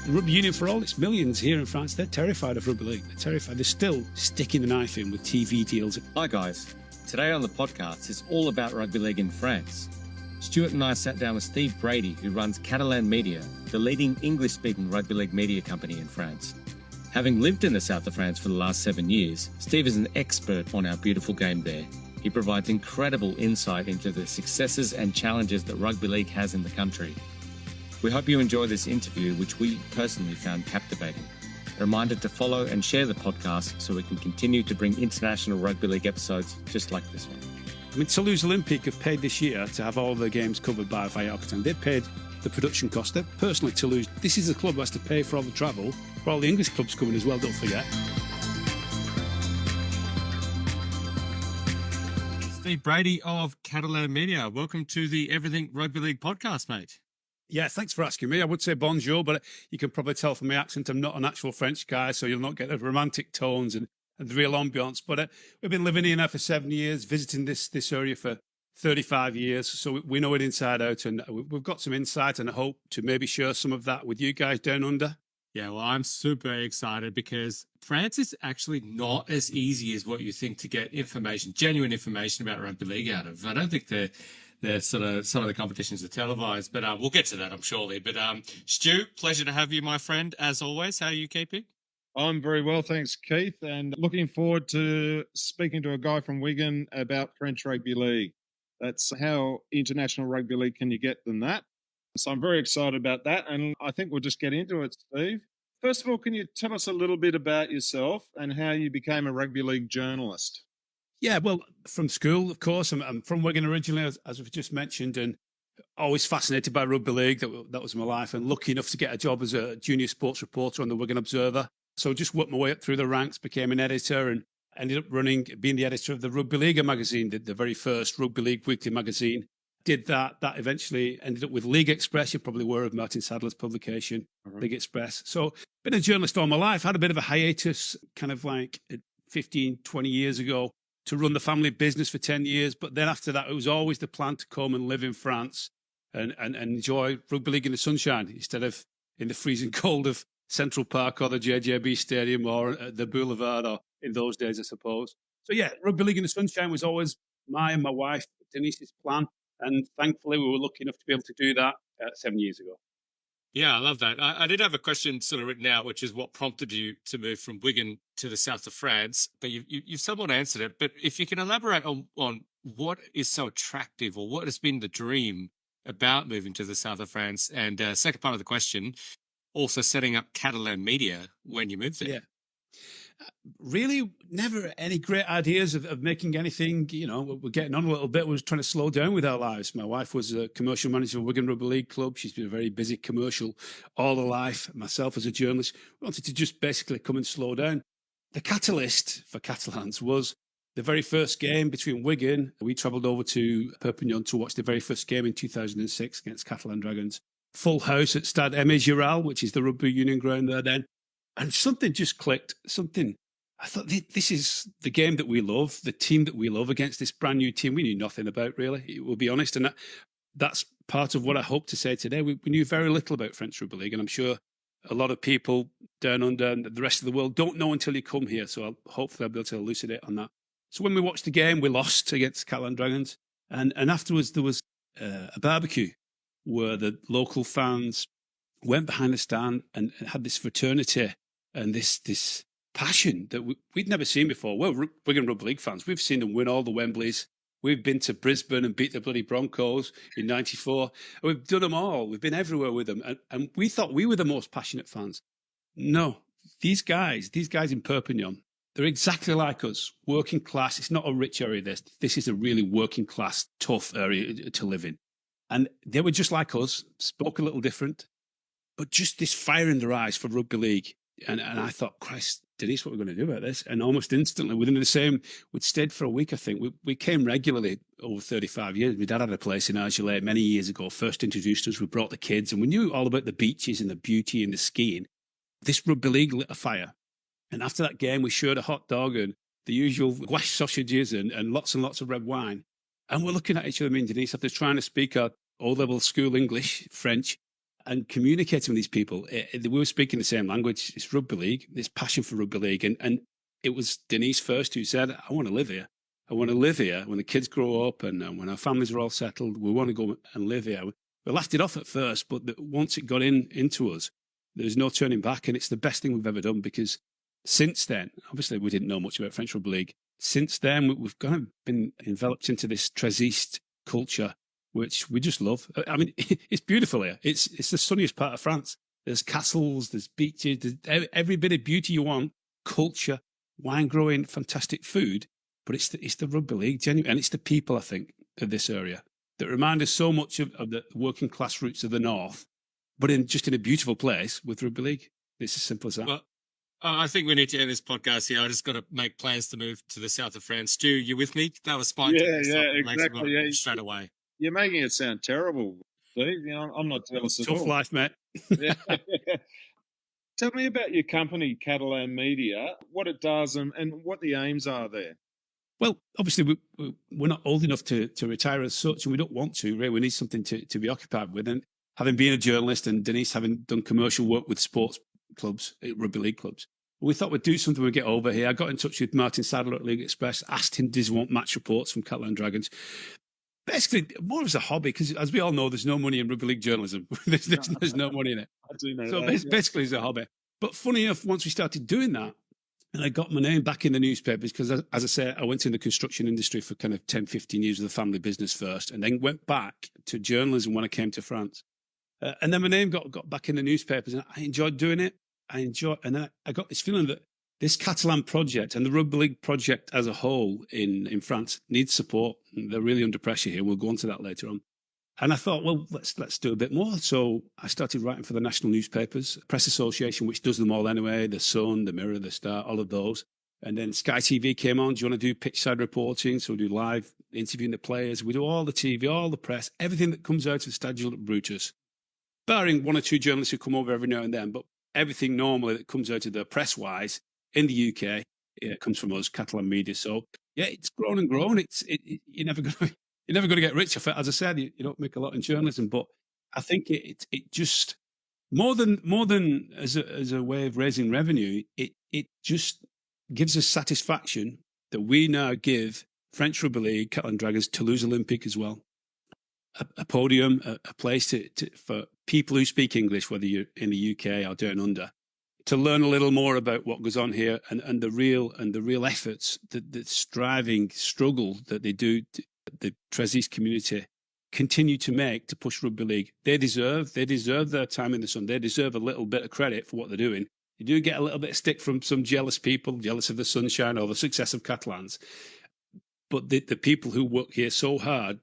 Rugby Union, for all its millions here in France, they're terrified of rugby league. They're terrified. They're still sticking the knife in with TV deals. Hi guys, today on the podcast is all about rugby league in France. Stuart and I sat down with Steve Brady, who runs Catalan Media, the leading English-speaking rugby league media company in France. Having lived in the south of France for the last 7 years, Steve is an expert on our beautiful game there. He provides incredible insight into the successes and challenges that rugby league has in the country. We hope you enjoy this interview, which we personally found captivating. A reminder to follow and share the podcast so we can continue to bring international rugby league episodes just like this one. I mean, Toulouse Olympic have paid this year to have all their games covered by via Octane. They paid the production cost. They're personally Toulouse. This is a club who has to pay for all the travel, for all the English clubs coming as well, don't forget. Steve Brady of Catalan Media. Welcome to the Everything Rugby League podcast, mate. Yeah, thanks for asking me. I would say bonjour, but you can probably tell from my accent I'm not an actual French guy, so you'll not get the romantic tones and the real ambience. But we've been living here now for 7 years, visiting this area for 35 years, so we know it inside out, and we've got some insight, and I hope to maybe share some of that with you guys down under. Yeah, well, I'm super excited because France is actually not as easy as what you think to get information, genuine information about rugby league out of. I don't think they're sort of, some of the competitions are televised, but we'll get to that, I'm surely. But Stu, pleasure to have you, my friend, as always. How are you keeping? I'm very well, thanks, Keith, and looking forward to speaking to a guy from Wigan about French Rugby League. That's how international rugby league can you get than that. So I'm very excited about that, and I think we'll just get into it, Steve. First of all, can you tell us a little bit about yourself and how you became a rugby league journalist? Yeah, well, from school, of course. I'm from Wigan originally, as we've just mentioned, and always fascinated by rugby league. That was my life, and lucky enough to get a job as a junior sports reporter on the Wigan Observer. So just worked my way up through the ranks, became an editor, and ended up being the editor of the Rugby League magazine, the very first Rugby League weekly magazine. Did that. That eventually ended up with League Express. You're probably aware of Martin Sadler's publication, League Express. So been a journalist all my life. Had a bit of a hiatus kind of like 15, 20 years ago to run the family business for 10 years. But then after that, it was always the plan to come and live in France and enjoy rugby league in the sunshine instead of in the freezing cold of Central Park or the JJB Stadium or the Boulevard, or in those days, I suppose. So yeah, rugby league in the sunshine was always my and my wife Denise's plan. And thankfully, we were lucky enough to be able to do that 7 years ago. Yeah, I love that. I did have a question sort of written out, which is what prompted you to move from Wigan to the south of France. But you've somewhat answered it. But if you can elaborate on what is so attractive, or what has been the dream about moving to the south of France, and second part of the question, also setting up Catalan Media when you moved there. Yeah. Really never any great ideas of making anything. You know, we're getting on a little bit. We were trying to slow down with our lives. My wife was a commercial manager of Wigan Rugby League Club. She's been a very busy commercial all her life. Myself as a journalist, we wanted to just basically come and slow down. The catalyst for Catalans was the very first game between Wigan. We travelled over to Perpignan to watch the very first game in 2006 against Catalan Dragons. Full house at Stade Aimé Giral, which is the rugby union ground there then. And something just clicked. I thought, this is the game that we love, the team that we love against this brand new team we knew nothing about, really. We'll be honest. And that's part of what I hope to say today. We knew very little about French Rugby League. And I'm sure a lot of people down under and the rest of the world don't know until you come here. So hopefully I'll be able to elucidate on that. So when we watched the game, we lost against Catalan Dragons. And afterwards, there was a barbecue where the local fans went behind the stand and had this fraternity and this passion that we'd never seen before. Well, Wigan Rugby League fans, we've seen them win all the Wembleys. We've been to Brisbane and beat the bloody Broncos in '94. We've done them all. We've been everywhere with them. And we thought we were the most passionate fans. No, these guys in Perpignan, they're exactly like us, working class. It's not a rich area. This is a really working class, tough area to live in. And they were just like us, spoke a little different, but just this fire in their eyes for rugby league. And I thought, Christ, Denise, what are we going to do about this? And almost instantly, we'd stayed for a week, I think. We came regularly over 35 years. My dad had a place in Argelès many years ago, first introduced us. We brought the kids, and we knew all about the beaches and the beauty and the skiing. This rugby league lit a fire. And after that game, we shared a hot dog and the usual gouache sausages and lots and lots of red wine. And we're looking at each other, me and Denise, after trying to speak our O-level school English, French, and communicating with these people. We were speaking the same language. It's rugby league, this passion for rugby league. And it was Denise first who said, I want to live here. I want to live here when the kids grow up and when our families are all settled. We want to go and live here. We laughed it off at first, but once it got into us, there's no turning back. And it's the best thing we've ever done, because since then, obviously we didn't know much about French rugby league. Since then, we've kind of been enveloped into this Trésiste culture, which we just love. I mean, it's beautiful here. It's the sunniest part of France. There's castles, there's beaches, there's every bit of beauty you want, culture, wine growing, fantastic food. But it's the rugby league, genuinely, and it's the people, I think, of this area that remind us so much of the working class roots of the north, but just in a beautiful place with rugby league. It's as simple as that. Well, I think we need to end this podcast here. I just got to make plans to move to the south of France. Stu, you with me? That was fine. Yeah, exactly. Yeah. Straight away. You're making it sound terrible, Steve. I'm not jealous at all. Tough life, mate. Yeah. Tell me about your company, Catalan Media, what it does and what the aims are there. Well, obviously, we're not old enough to retire as such, and we don't want to, really. We need something to be occupied with. And having been a journalist and Denise having done commercial work with sports clubs, rugby league clubs, we thought we'd do something when we get over here. I got in touch with Martin Sadler at League Express, asked him, does he want match reports from Catalan Dragons? Basically, more as a hobby, because as we all know, there's no money in rugby league journalism. there's no money in it. I do know so that. Basically, it's a hobby. But funny enough, once we started doing that, and I got my name back in the newspapers, because, as I say, I went in the construction industry for kind of 10, 15 years with the family business first, and then went back to journalism when I came to France. And then my name got back in the newspapers, and I enjoyed doing it. And then I got this feeling that this Catalan project and the rugby league project as a whole in France needs support. They're really under pressure here. We'll go on to that later on. And I thought, well, let's do a bit more. So I started writing for the national newspapers, Press Association, which does them all anyway, the Sun, the Mirror, the Star, all of those. And then Sky TV came on. Do you want to do pitch side reporting? So we do live interviewing the players. We do all the TV, all the press, everything that comes out of Stade Brutus, barring one or two journalists who come over every now and then. But everything normally that comes out of the press-wise in the UK, it comes from us, Catalan Media. So yeah, it's grown and grown. You're never going to get rich. As I said, you don't make a lot in journalism, but I think it just more than as a way of raising revenue, it just gives us satisfaction that we now give French Rugby League, Catalan Dragons, Toulouse Olympic as well, a podium, a place for people who speak English, whether you're in the UK or down under, to learn a little more about what goes on here and the real efforts, the striving struggle that they do. The Trésiste community continue to make to push rugby league. They deserve their time in the sun. They deserve a little bit of credit for what they're doing. You do get a little bit of stick from some jealous people, jealous of the sunshine or the success of Catalans. But the people who work here so hard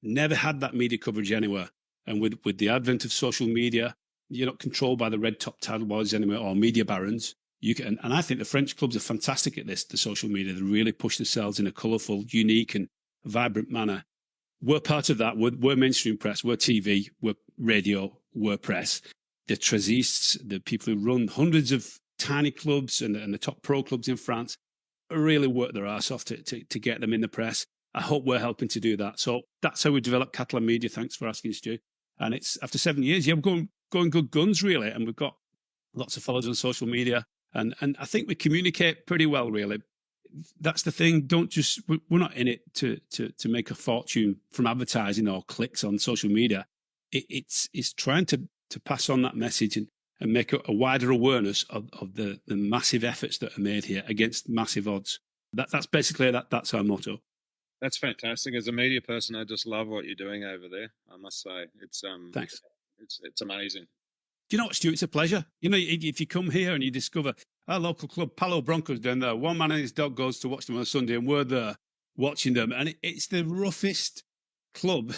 never had that media coverage anywhere. And with the advent of social media, you're not controlled by the red top tabloids anymore or media barons. And I think the French clubs are fantastic at this, the social media. They really push themselves in a colourful, unique and vibrant manner. We're part of that. We're mainstream press. We're TV. We're radio. We're press. The Trésistes, the people who run hundreds of tiny clubs and the top pro clubs in France, really work their arse off to get them in the press. I hope we're helping to do that. So that's how we developed Catalan Media. Thanks for asking, Stu. And it's after 7 years, yeah, we're going good guns, really. And we've got lots of followers on social media. And I think we communicate pretty well, really. That's the thing. We're not in it to make a fortune from advertising or clicks on social media. It's trying to pass on that message and make a wider awareness of the massive efforts that are made here against massive odds. That's basically that's our motto. That's fantastic. As a media person, I just love what you're doing over there. I must say, it's Thanks. It's amazing. Do you know what, Stu? It's a pleasure. You know, if you come here and you discover our local club, Palo Broncos down there, one man and his dog goes to watch them on a Sunday, and we're there watching them, and it's the roughest club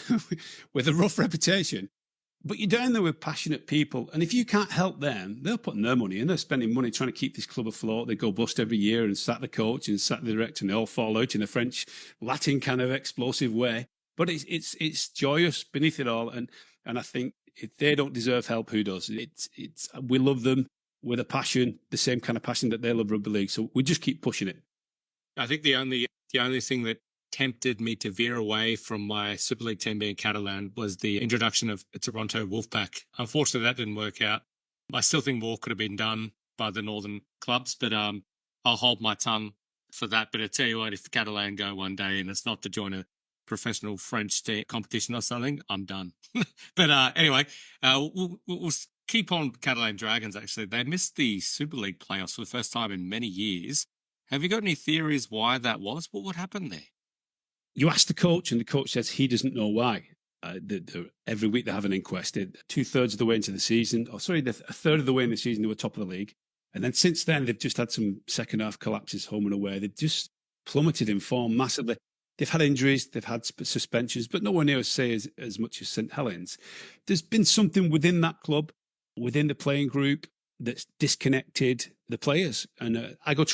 with a rough reputation. But you're down there with passionate people, and if you can't help them, they're putting their money in. They're spending money trying to keep this club afloat. They go bust every year and sack the coach and sack the director, and they all fall out in a French, Latin kind of explosive way. But it's joyous beneath it all, and I think if they don't deserve help, who does? We love them with a passion, the same kind of passion that they love rugby league. So we just keep pushing it. I think the only thing that tempted me to veer away from my Super League team being Catalan was the introduction of Toronto Wolfpack. Unfortunately, that didn't work out. I still think more could have been done by the northern clubs, but I'll hold my tongue for that. But I tell you what, if Catalan go one day and it's not to join a professional French competition or something, I'm done. But anyway, we'll keep on Catalan Dragons, actually. They missed the Super League playoffs for the first time in many years. Have you got any theories why that was? What happened there? You ask the coach, and the coach says he doesn't know why. Every week they have an inquest. 2/3 of the way into the season, a third of the way in the season, they were top of the league. And then since then, they've just had some second half collapses home and away. They've just plummeted in form massively. They've had injuries, they've had suspensions, but nowhere near as much as St Helens. There's been something within that club, within the playing group, that's disconnected the players. And I go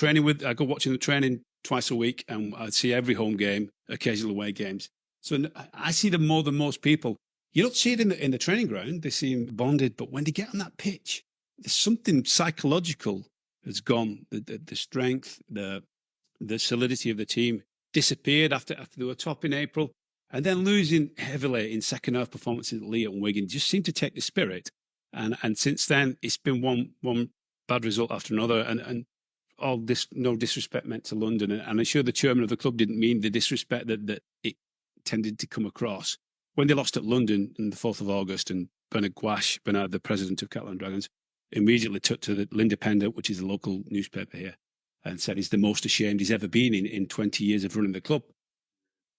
watching the training twice a week, and I see every home game, occasional away games. So I see them more than most people. You don't see it in the training ground. They seem bonded, but when they get on that pitch, there's something psychological has gone. The strength, the solidity of the team disappeared after they were top in April, and then losing heavily in second half performances at Leeds and Wigan just seemed to take the spirit. And since then, it's been one bad result after another, and all this, no disrespect meant to London. And I'm sure the chairman of the club didn't mean the disrespect that it tended to come across. When they lost at London on the 4th of August, and Bernard, the president of Catalan Dragons, immediately took to the L'Independent, which is a local newspaper here, and said he's the most ashamed he's ever been in 20 years of running the club.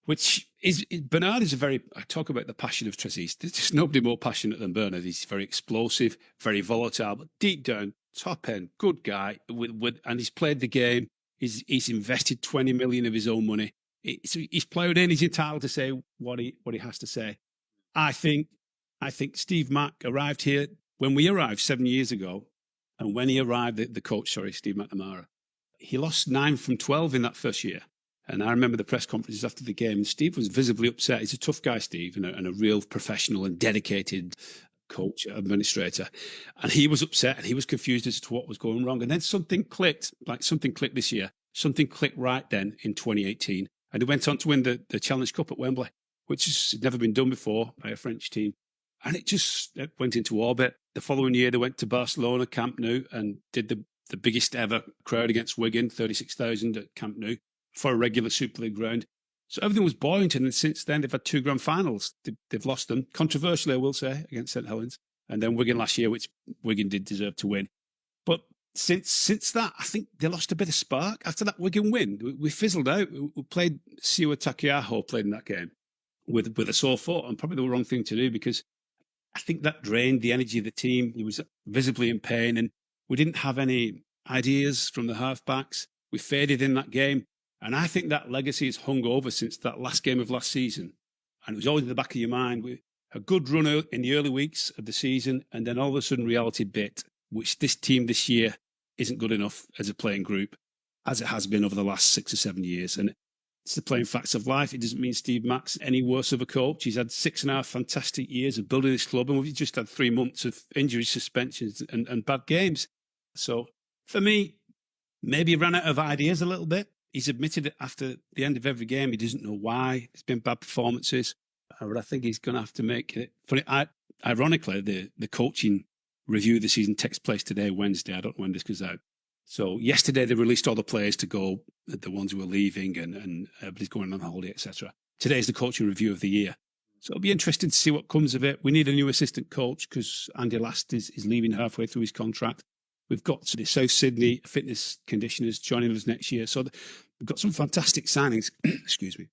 Which is, Bernard is I talk about the passion of Trezise. There's just nobody more passionate than Bernard. He's very explosive, very volatile, but deep down, top end, good guy. And he's played the game. He's invested 20 million of his own money. He's ploughed in. He's entitled to say what he has to say. I think Steve Mack arrived here when we arrived 7 years ago, and when he arrived, the coach, Steve McNamara, he lost 9 from 12 in that first year. And I remember the press conferences after the game, and Steve was visibly upset. He's a tough guy, Steve, and a real professional and dedicated coach, administrator. And he was upset, and he was confused as to what was going wrong. And then something clicked this year. Something clicked right then in 2018. And he went on to win the Challenge Cup at Wembley, which has never been done before by a French team. And it just went into orbit. The following year, they went to Barcelona, Camp Nou, and did the biggest ever crowd against Wigan, 36,000 at Camp Nou, for a regular Super League ground. So everything was buoyant. And then since then, they've had 2 grand finals. They've lost them, controversially, I will say, against St Helens. And then Wigan last year, which Wigan did deserve to win. But since that, I think they lost a bit of spark. After that Wigan win, we fizzled out. We played Siwa Takiaho, played in that game with a sore foot, and probably the wrong thing to do, because I think that drained the energy of the team. He was visibly in pain, and we didn't have any ideas from the halfbacks. We faded in that game. And I think that legacy has hung over since that last game of last season. And it was always in the back of your mind. We a good run in the early weeks of the season, and then all of a sudden reality bit, which this team this year isn't good enough as a playing group, as it has been over the last 6 or 7 years. And it's the plain facts of life. It doesn't mean Steve Mack's any worse of a coach. He's had 6.5 fantastic years of building this club, and we've just had 3 months of injuries, suspensions, and bad games. So for me, maybe he ran out of ideas a little bit. He's admitted it after the end of every game. He doesn't know why. It's been bad performances. But I think he's going to have to make it. Funny, ironically, the coaching review of the season takes place today, Wednesday. I don't know when this goes out. So yesterday they released all the players to go, the ones who were leaving, and everybody's going on holiday, etc. Today is the coaching review of the year. So it'll be interesting to see what comes of it. We need a new assistant coach because Andy Last is leaving halfway through his contract. We've got the South Sydney fitness conditioners joining us next year. So we've got some fantastic signings, excuse me,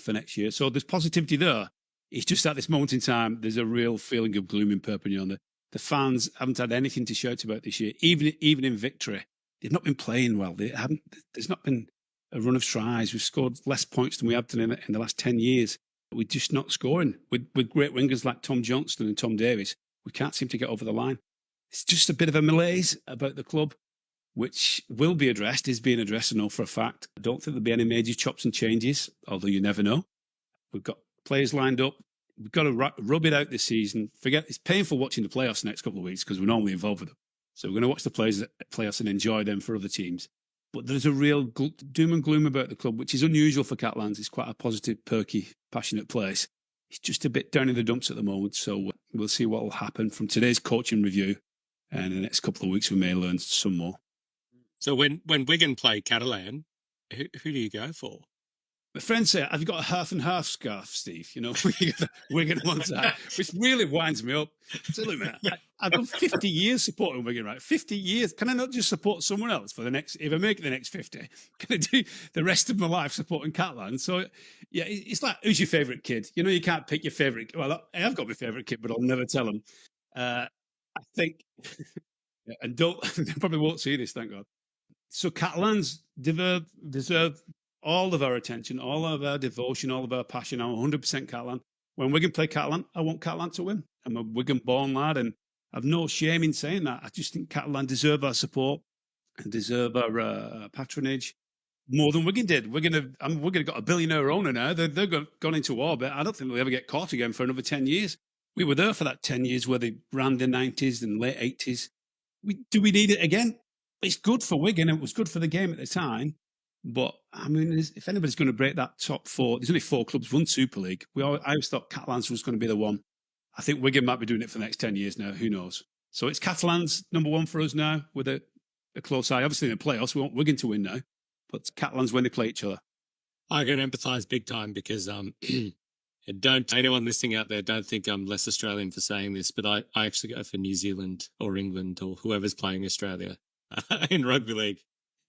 for next year. So there's positivity there. It's just at this moment in time, there's a real feeling of gloom in Perpignan. The fans haven't had anything to shout about this year, even in victory. They've not been playing well. There's not been a run of tries. We've scored less points than we have done in the last 10 years. We're just not scoring. With great wingers like Tom Johnston and Tom Davies, we can't seem to get over the line. It's just a bit of a malaise about the club, which will be addressed, is being addressed, I know for a fact. I don't think there'll be any major chops and changes, although you never know. We've got players lined up. We've got to rub it out this season. It's painful watching the playoffs the next couple of weeks because we're normally involved with them. So we're going to watch the playoffs and enjoy them for other teams. But there's a real doom and gloom about the club, which is unusual for Catalans. It's quite a positive, perky, passionate place. It's just a bit down in the dumps at the moment. So we'll see what will happen from today's coaching review. And in the next couple of weeks, we may learn some more. So when Wigan play Catalan, who do you go for? My friends say, have you got a half and half scarf, Steve? You know, Wigan on one side, which really winds me up. So look, man, I've done 50 years supporting Wigan, right? 50 years. Can I not just support someone else for the next, if I make it the next 50, can I do the rest of my life supporting Catalan? So, yeah, it's like, who's your favourite kid? You know, you can't pick your favourite. Well, I have got my favourite kid, but I'll never tell them. I think, and they probably won't see this, thank God. So Catalans deserve all of our attention, all of our devotion, all of our passion. I'm 100% Catalan. When Wigan play Catalan, I want Catalan to win. I'm a Wigan-born lad, and I've no shame in saying that. I just think Catalan deserve our support and deserve our patronage more than Wigan did. Wigan have got a billionaire owner now. They've gone into orbit. I don't think they'll ever get caught again for another 10 years. We were there for that 10 years where they ran the 90s and late 80s. Do we need it again? It's good for Wigan. It was good for the game at the time. But, I mean, if anybody's going to break that top four, there's only 4 clubs won Super League. I always thought Catalans was going to be the one. I think Wigan might be doing it for the next 10 years now. Who knows? So it's Catalans number 1 for us now with a close eye. Obviously, in the playoffs, we want Wigan to win now. But Catalans when they play each other. I can empathise big time because don't anyone listening out there don't think I'm less Australian for saying this, but I actually go for New Zealand or England or whoever's playing Australia in rugby league.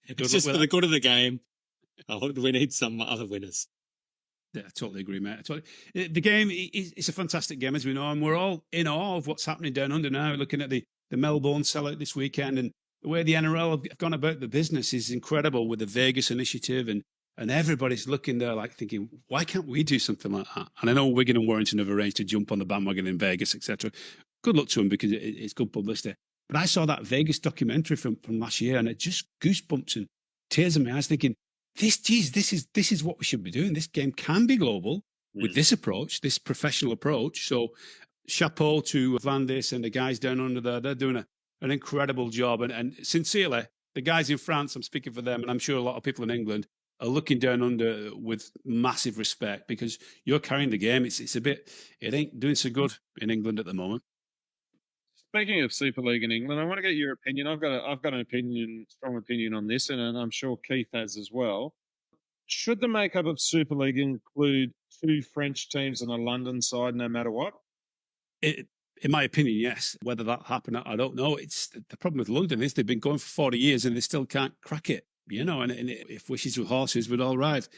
It's just for the good of the game. We need some other winners. Yeah, I totally agree, mate. The game is a fantastic game, as we know, and we're all in awe of what's happening down under now, looking at the Melbourne sellout this weekend, and the way the NRL have gone about the business is incredible with the Vegas initiative, and everybody's looking there like thinking, why can't we do something like that? And I know Wigan and Warrington have arranged to jump on the bandwagon in Vegas, etc. Good luck to them because it's good publicity. But I saw that Vegas documentary from last year, and it just goosebumps and tears in my eyes, thinking, this is what we should be doing. This game can be global with this approach, this professional approach. So, chapeau to Vandis and the guys down under there. They're doing an incredible job. And sincerely, the guys in France, I'm speaking for them, and I'm sure a lot of people in England are looking down under with massive respect because you're carrying the game. It ain't doing so good in England at the moment. Speaking of Super League in England, I want to get your opinion. I've got an opinion, strong opinion on this, and I'm sure Keith has as well. Should the makeup of Super League include 2 French teams and a London side, no matter what? In my opinion, yes. Whether that happened, I don't know. It's the problem with London is they've been going for 40 years and they still can't crack it. You know, and if wishes were horses, we'd all ride.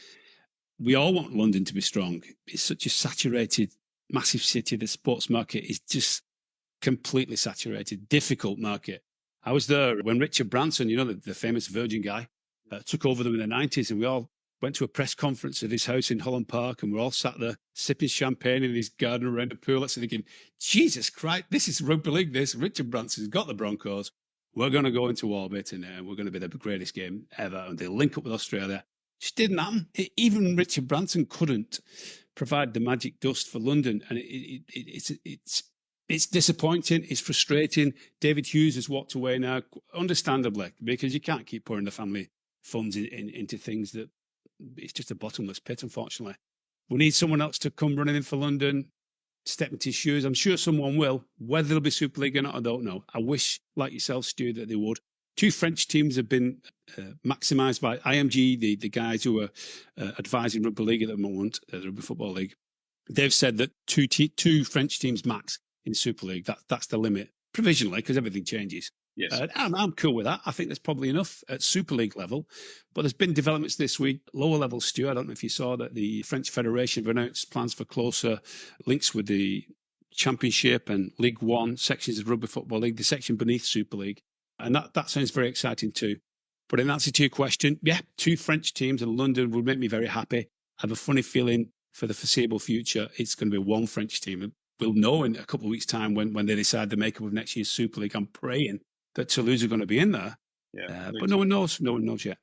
We all want London to be strong. It's such a saturated, massive city. The sports market is just completely saturated, difficult market. I was there when Richard Branson, you know, the famous Virgin guy, took over them in the 90s, and we all went to a press conference at his house in Holland Park, and we're all sat there sipping champagne in his garden around the pool. That's thinking, Jesus Christ, this is rugby league. This Richard Branson's got the Broncos. We're going to go into orbit, and we're going to be the greatest game ever. And they'll link up with Australia. Just didn't happen. Even Richard Branson couldn't provide the magic dust for London, and it's disappointing. It's frustrating. David Hughes has walked away now, understandably, because you can't keep pouring the family funds into things that it's just a bottomless pit, unfortunately. We need someone else to come running in for London, step into his shoes. I'm sure someone will. Whether there'll be Super League or not, I don't know. I wish, like yourself, Stu, that they would. 2 French teams have been maximised by IMG, the guys who are advising Rugby League at the moment, the Rugby Football League. They've said that 2 French teams max in Super League. That's the limit, provisionally, because everything changes. Yes. I'm cool with that. I think there's probably enough at Super League level. But there's been developments this week, lower level, Stu. I don't know if you saw that the French Federation have announced plans for closer links with the Championship and League One sections of Rugby Football League, the section beneath Super League. And that sounds very exciting too. But in answer to your question, yeah, 2 French teams in London would make me very happy. I have a funny feeling for the foreseeable future, it's going to be 1 French team. We'll know in a couple of weeks' time when they decide the makeup of next year's Super League. I'm praying that Toulouse are going to be in there. Yeah, but no one knows. No one knows yet.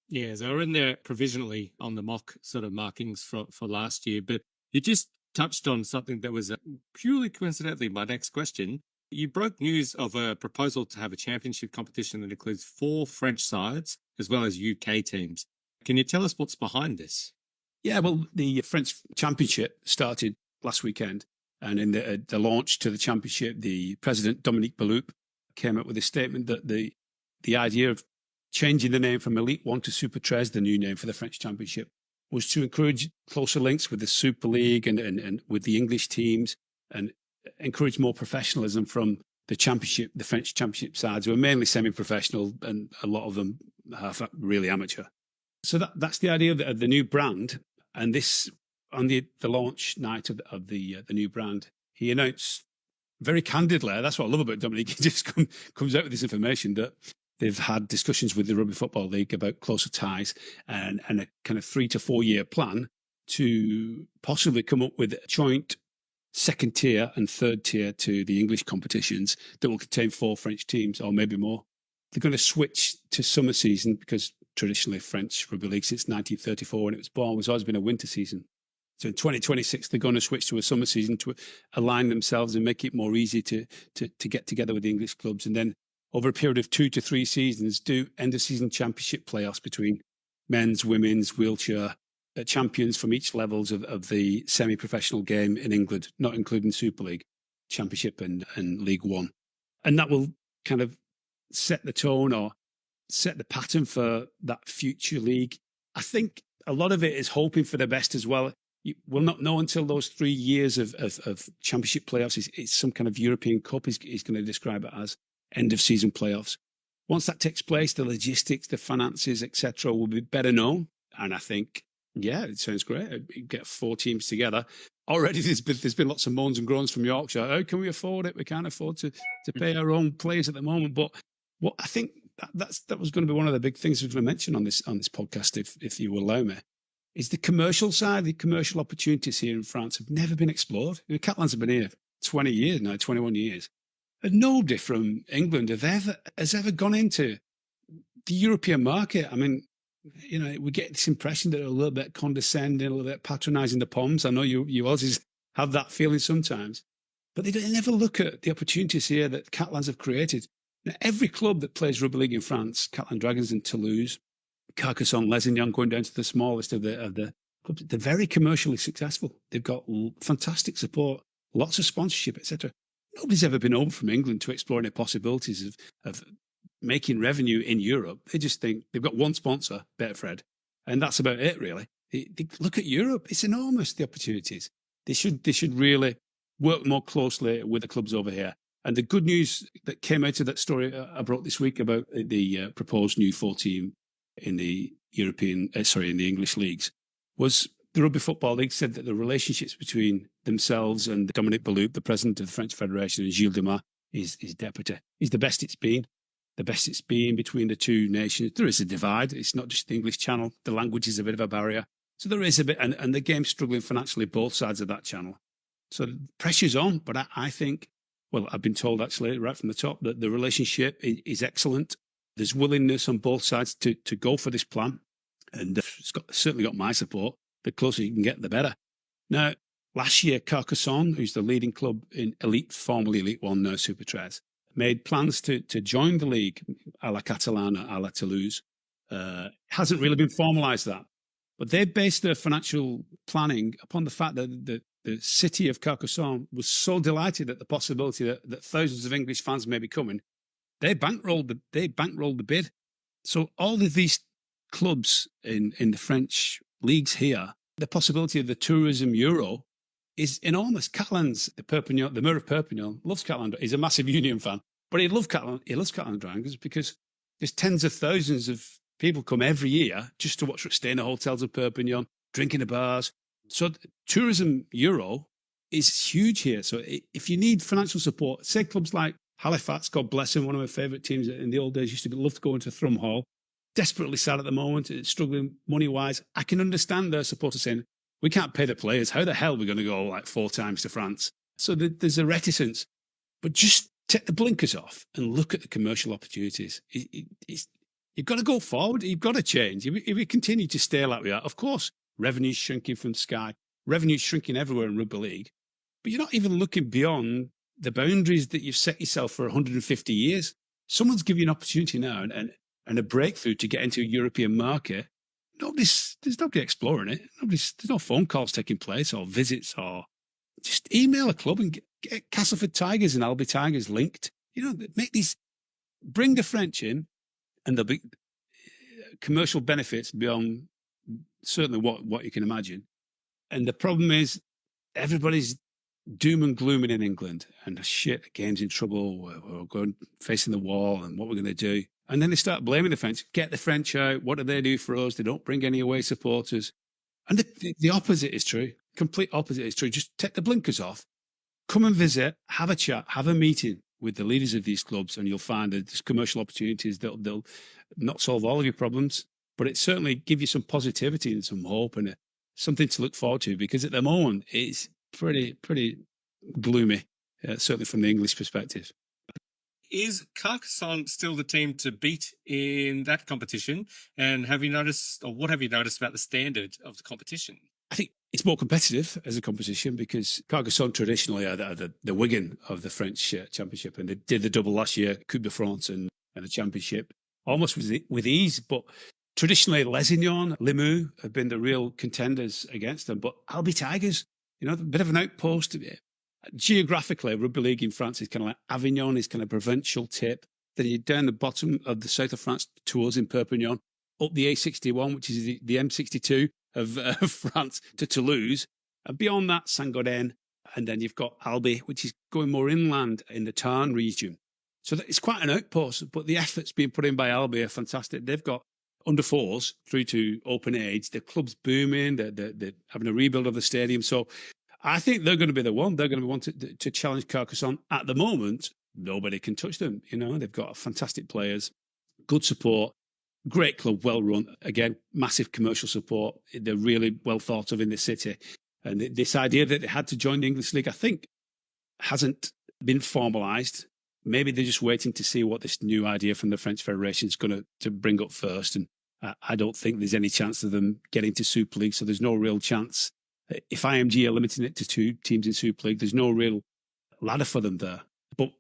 Yeah, they were in there provisionally on the mock sort of markings for last year. But you just touched on something that was purely coincidentally my next question. You broke news of a proposal to have a championship competition that includes 4 French sides as well as UK teams. Can you tell us what's behind this? Yeah, well, the French Championship started last weekend, and in the launch to the championship, the president, Dominique Baloup, came up with a statement that the idea of changing the name from Elite One to Super 13, the new name for the French Championship, was to encourage closer links with the Super League and with the English teams, and encourage more professionalism from the championship, the French Championship sides, who are mainly semi-professional, and a lot of them are really amateur. So that's the idea of the new brand. And this, on the launch night of the new brand, he announced very candidly, that's what I love about Dominique, he just comes out with this information that they've had discussions with the Rugby Football League about closer ties and a kind of 3 to 4 year plan to possibly come up with a joint second tier and third tier to the English competitions that will contain 4 French teams or maybe more. They're going to switch to summer season because traditionally French Rugby League since 1934 when it was born has always been a winter season. So in 2026, they're going to switch to a summer season to align themselves and make it more easy to get together with the English clubs. And then over a period of 2 to 3 seasons, do end of season championship playoffs between men's, women's, wheelchair champions from each levels of the semi-professional game in England, not including Super League, Championship and League One. And that will kind of set the tone or set the pattern for that future league. I think a lot of it is hoping for the best as well. We'll not know until those 3 years of championship playoffs. It's some kind of European Cup, he's going to describe it as, end of season playoffs. Once that takes place, the logistics, the finances, etc., will be better known. And I think, yeah, it sounds great. You get 4 teams together. Already there's been lots of moans and groans from Yorkshire. How can we afford it? We can't afford to pay our own players at the moment. But what I think that was going to be one of the big things we're going to mention on this podcast, if you will allow me, is the commercial side. The commercial opportunities here in France have never been explored. Catalans have been here 20 years now, 21 years. And nobody from England has ever gone into the European market. I mean, we get this impression that they're a little bit condescending, a little bit patronising the Poms. I know you Aussies have that feeling sometimes. But they never look at the opportunities here that Catalans have created. Now, every club that plays rugby league in France, Catalan Dragons in Toulouse, Carcassonne, Lézignan, going down to the smallest of the clubs, they're very commercially successful. They've got fantastic support, lots of sponsorship, etc. Nobody's ever been over from England to explore any possibilities of making revenue in Europe. They just think they've got one sponsor, Betfred, and that's about it, really. They look at Europe. It's enormous, the opportunities. They should really work more closely with the clubs over here. And the good news that came out of that story I brought this week about the proposed new 4 team in the in the English leagues was the Rugby Football League said that the relationships between themselves and Dominique Baloup, the president of the French Federation, and Gilles Demas, his deputy, is the best it's been. The best it's been between the two nations. There is a divide. It's not just the English channel. The language is a bit of a barrier. So there is a bit, and the game's struggling financially, both sides of that channel. So the pressure's on, but I think, well, I've been told actually right from the top that the relationship is excellent. There's willingness on both sides to go for this plan. And it's certainly got my support. The closer you can get, the better. Now, last year, Carcassonne, who's the leading club in formerly Elite One, now Super 13, made plans to join the league, a la Catalan, a la Toulouse. Hasn't really been formalised, that. But they based their financial planning upon the fact that the city of Carcassonne was so delighted at the possibility that thousands of English fans may be coming. They bankrolled the bid. So all of these clubs in the French leagues here, the possibility of the tourism euro is enormous. Catalans, the mayor of Perpignan, loves Catalan. He's a massive Union fan, but he loves Catalan Dragons because there's tens of thousands of people come every year just to watch, stay in the hotels of Perpignan, drink in the bars. So tourism euro is huge here. So if you need financial support, say clubs like Halifax, God bless them, one of my favourite teams in the old days, used to love to go into Thrum Hall. Desperately sad at the moment, it's struggling money-wise. I can understand their supporters saying, we can't pay the players. How the hell are we going to go like 4 times to France? So there's a reticence. But just take the blinkers off and look at the commercial opportunities. You've got to go forward. You've got to change. If we continue to stay like we are, of course, revenue's shrinking from Sky. Revenue's shrinking everywhere in rugby league. But you're not even looking beyond the boundaries that you've set yourself for 150 years. Someone's giving you an opportunity now. And and a breakthrough to get into a European market, there's nobody exploring it. There's no phone calls taking place or visits, or just email a club and get Castleford Tigers and Albi Tigers linked. Bring the French in, and there'll be commercial benefits beyond certainly what you can imagine. And the problem is everybody's doom and glooming in England, and shit, the game's in trouble, we're going facing the wall, and what we're going to do. And then they start blaming the French. Get the French out. What do they do for us? They don't bring any away supporters. And the opposite is true. Complete opposite is true. Just take the blinkers off. Come and visit, have a chat, have a meeting with the leaders of these clubs, and you'll find that there's commercial opportunities. They'll not solve all of your problems, but it certainly give you some positivity and some hope and something to look forward to, because at the moment it's pretty gloomy, certainly from the English perspective. Is Carcassonne still the team to beat in that competition? And have you noticed, or what have you noticed about the standard of the competition? I think it's more competitive as a competition because Carcassonne traditionally are the Wigan of the French Championship, and they did the double last year, Coupe de France and the Championship, almost with ease. But traditionally, Lézignan, Limoux have been the real contenders against them. But Albi Tigers, a bit of an outpost. Geographically, rugby league in France is kind of like Avignon is kind of provincial tip. Then you're down the bottom of the south of France, Toulouse in Perpignan, up the A61, which is the M62 of France, to Toulouse. And beyond that, Saint-Gaudens. And then you've got Albi, which is going more inland in the Tarn region. So it's quite an outpost, but the efforts being put in by Albi are fantastic. They've got under fours through to open age. The club's booming. They're having a rebuild of the stadium. So I think they're going to be the one. They're going to be one to challenge Carcassonne. At the moment, nobody can touch them. They've got fantastic players, good support, great club, well run. Again, massive commercial support. They're really well thought of in the city. And this idea that they had to join the English League, I think, hasn't been formalised. Maybe they're just waiting to see what this new idea from the French Federation is going to bring up first. And I don't think there's any chance of them getting to Super League. So there's no real chance. If IMG are limiting it to 2 teams in Super League, there's no real ladder for them there. But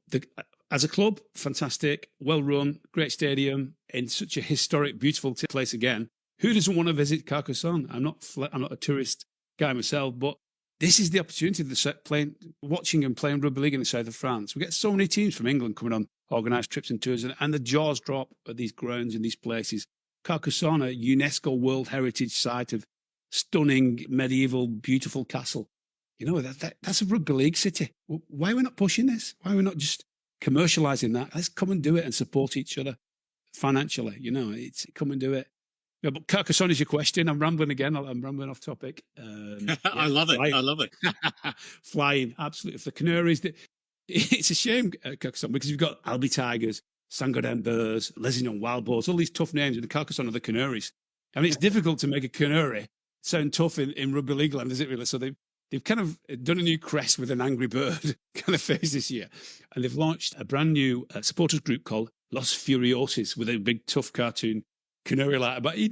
as a club, fantastic, well run, great stadium, in such a historic, beautiful place again. Who doesn't want to visit Carcassonne? I'm not a tourist guy myself, but this is the opportunity to watching and playing rugby league in the south of France. We get so many teams from England coming on organised trips and tours, and the jaws drop at these grounds and these places. Carcassonne, a UNESCO World Heritage Site of stunning, medieval, beautiful castle. That's a rugby league city. Why are we not pushing this? Why are we not just commercialising that? Let's come and do it and support each other financially. Come and do it. Yeah, but Carcassonne is your question. I'm rambling again. I'm rambling off topic. I love it. I love it. Flying, absolutely. For the Canaries, it's a shame, Carcassonne, because you've got Albi Tigers, Saint-Gaudens Bears, Lézignan Wild Boars, all these tough names, and the Carcassonne are the Canaries. I mean, it's difficult to make a Canary sound tough in rugby league land, is it really? So they've kind of done a new crest with an angry bird kind of face this year. And they've launched a brand new supporters group called Los Furiosos with a big, tough cartoon canary like. But it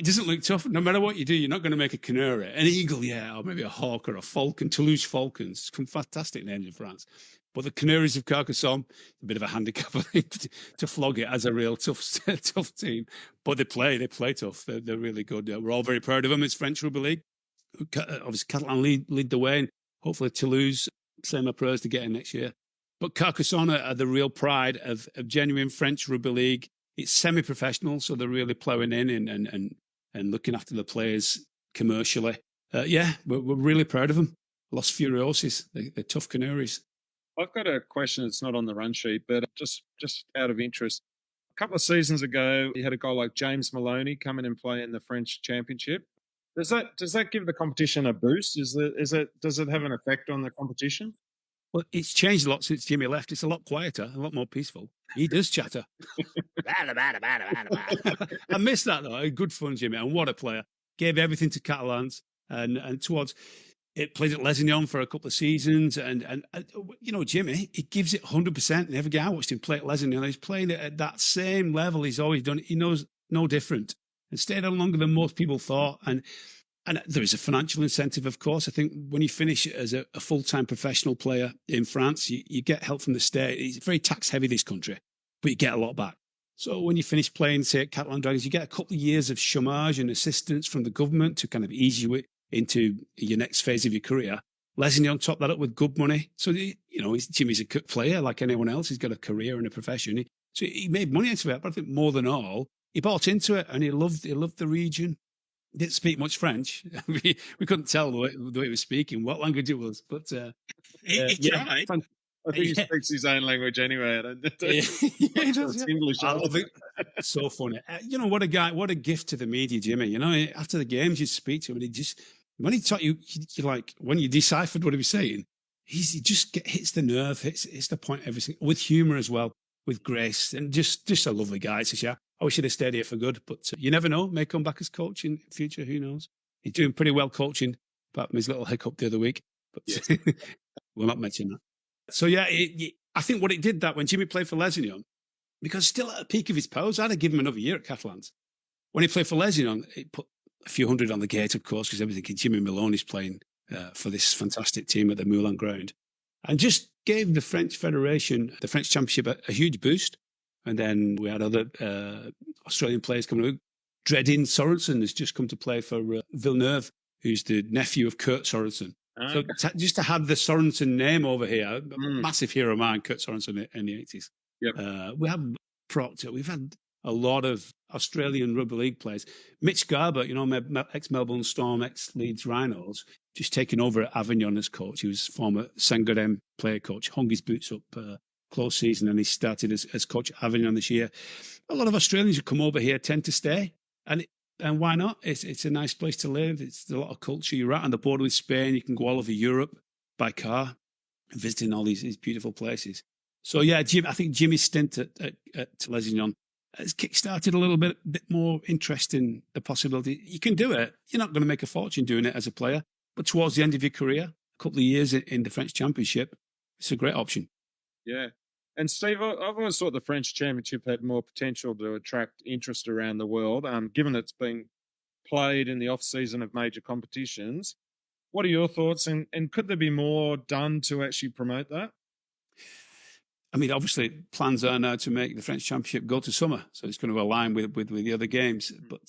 doesn't look tough. No matter what you do, you're not going to make a canary. An eagle, yeah, or maybe a hawk or a falcon. Toulouse Falcons. Some fantastic names in France. But the Canaries of Carcassonne, a bit of a handicap, I think, to flog it as a real tough team. But they play tough. They're really good. We're all very proud of them. It's French Rugby League. Obviously, Catalan lead the way, and hopefully Toulouse, say my prayers to get in next year. But Carcassonne are the real pride of genuine French Rugby League. It's semi-professional, so they're really ploughing in and looking after the players commercially. We're really proud of them. Los Furiosos, they're tough Canaries. I've got a question that's not on the run sheet, but just out of interest. A couple of seasons ago, you had a guy like James Maloney come in and play in the French Championship. Does that give the competition a boost? Does it have an effect on the competition? Well, it's changed a lot since Jimmy left. It's a lot quieter, a lot more peaceful. He does chatter. I miss that, though. Good fun, Jimmy. And what a player. Gave everything to Catalans and towards... It played at Lézignan for a couple of seasons, and Jimmy, he gives it 100%. And every guy I watched him play at Lézignan, he's playing it at that same level. He's always done it. He knows no different, and stayed on longer than most people thought. And there is a financial incentive, of course. I think when you finish as a full-time professional player in France, you get help from the state. It's very tax-heavy, this country, but you get a lot back. So when you finish playing, say, at Catalan Dragons, you get a couple of years of chômage and assistance from the government to kind of ease you into your next phase of your career. Lézignan topped that up with good money. So, Jimmy's a good player like anyone else. He's got a career and a profession. So he made money out of it. But I think more than all, he bought into it and he loved the region. He didn't speak much French. we couldn't tell the way he was speaking, what language it was. But he tried. I think he speaks his own language anyway. He does, English. So funny. What a gift to the media, Jimmy. After the games, you'd speak to him and when he taught you, like, when you deciphered what he was saying, he just hits the nerve, hits the point, everything, with humour as well, with grace, and just a lovely guy. Says, yeah, I wish he'd have stayed here for good, but you never know, may come back as coach in the future, who knows? He's doing pretty well coaching, apart from his little hiccup the other week, but yes. We'll not mention that. So, yeah, I think what it did that when Jimmy played for Lézignan, because still at the peak of his powers, I'd have given him another year at Catalans. When he played for Lézignan, it put a few hundred on the gate, of course, because everything Jimmy Maloney's playing for this fantastic team at the Moulin Ground, and just gave the French Federation, the French Championship, a huge boost. And then we had other Australian players coming out. Dredin Sorensen has just come to play for Villeneuve, who's the nephew of Kurt Sorensen. So just to have the Sorensen name over here, massive hero of mine, Kurt Sorensen in the 80s. Yep. We have Proctor. We've had a lot of Australian rugby league players. Mitch Garber, ex-Melbourne Storm, ex-Leeds Rhinos, just taking over at Avignon as coach. He was former Sangarem player coach, hung his boots up close season, and he started as coach at Avignon this year. A lot of Australians who come over here tend to stay, and why not? It's a nice place to live. It's a lot of culture. You're right on the border with Spain. You can go all over Europe by car, visiting all these beautiful places. So yeah, I think Jimmy's stint at Lézignan has kick-started a little bit more interest in the possibility. You can do it. You're not going to make a fortune doing it as a player, but towards the end of your career, a couple of years in the French Championship, it's a great option. Yeah. And Steve, I've always thought the French Championship had more potential to attract interest around the world, given it's being played in the off-season of major competitions. What are your thoughts? And could there be more done to actually promote that? I mean, obviously, plans are now to make the French Championship go to summer, so it's going to align with the other games. But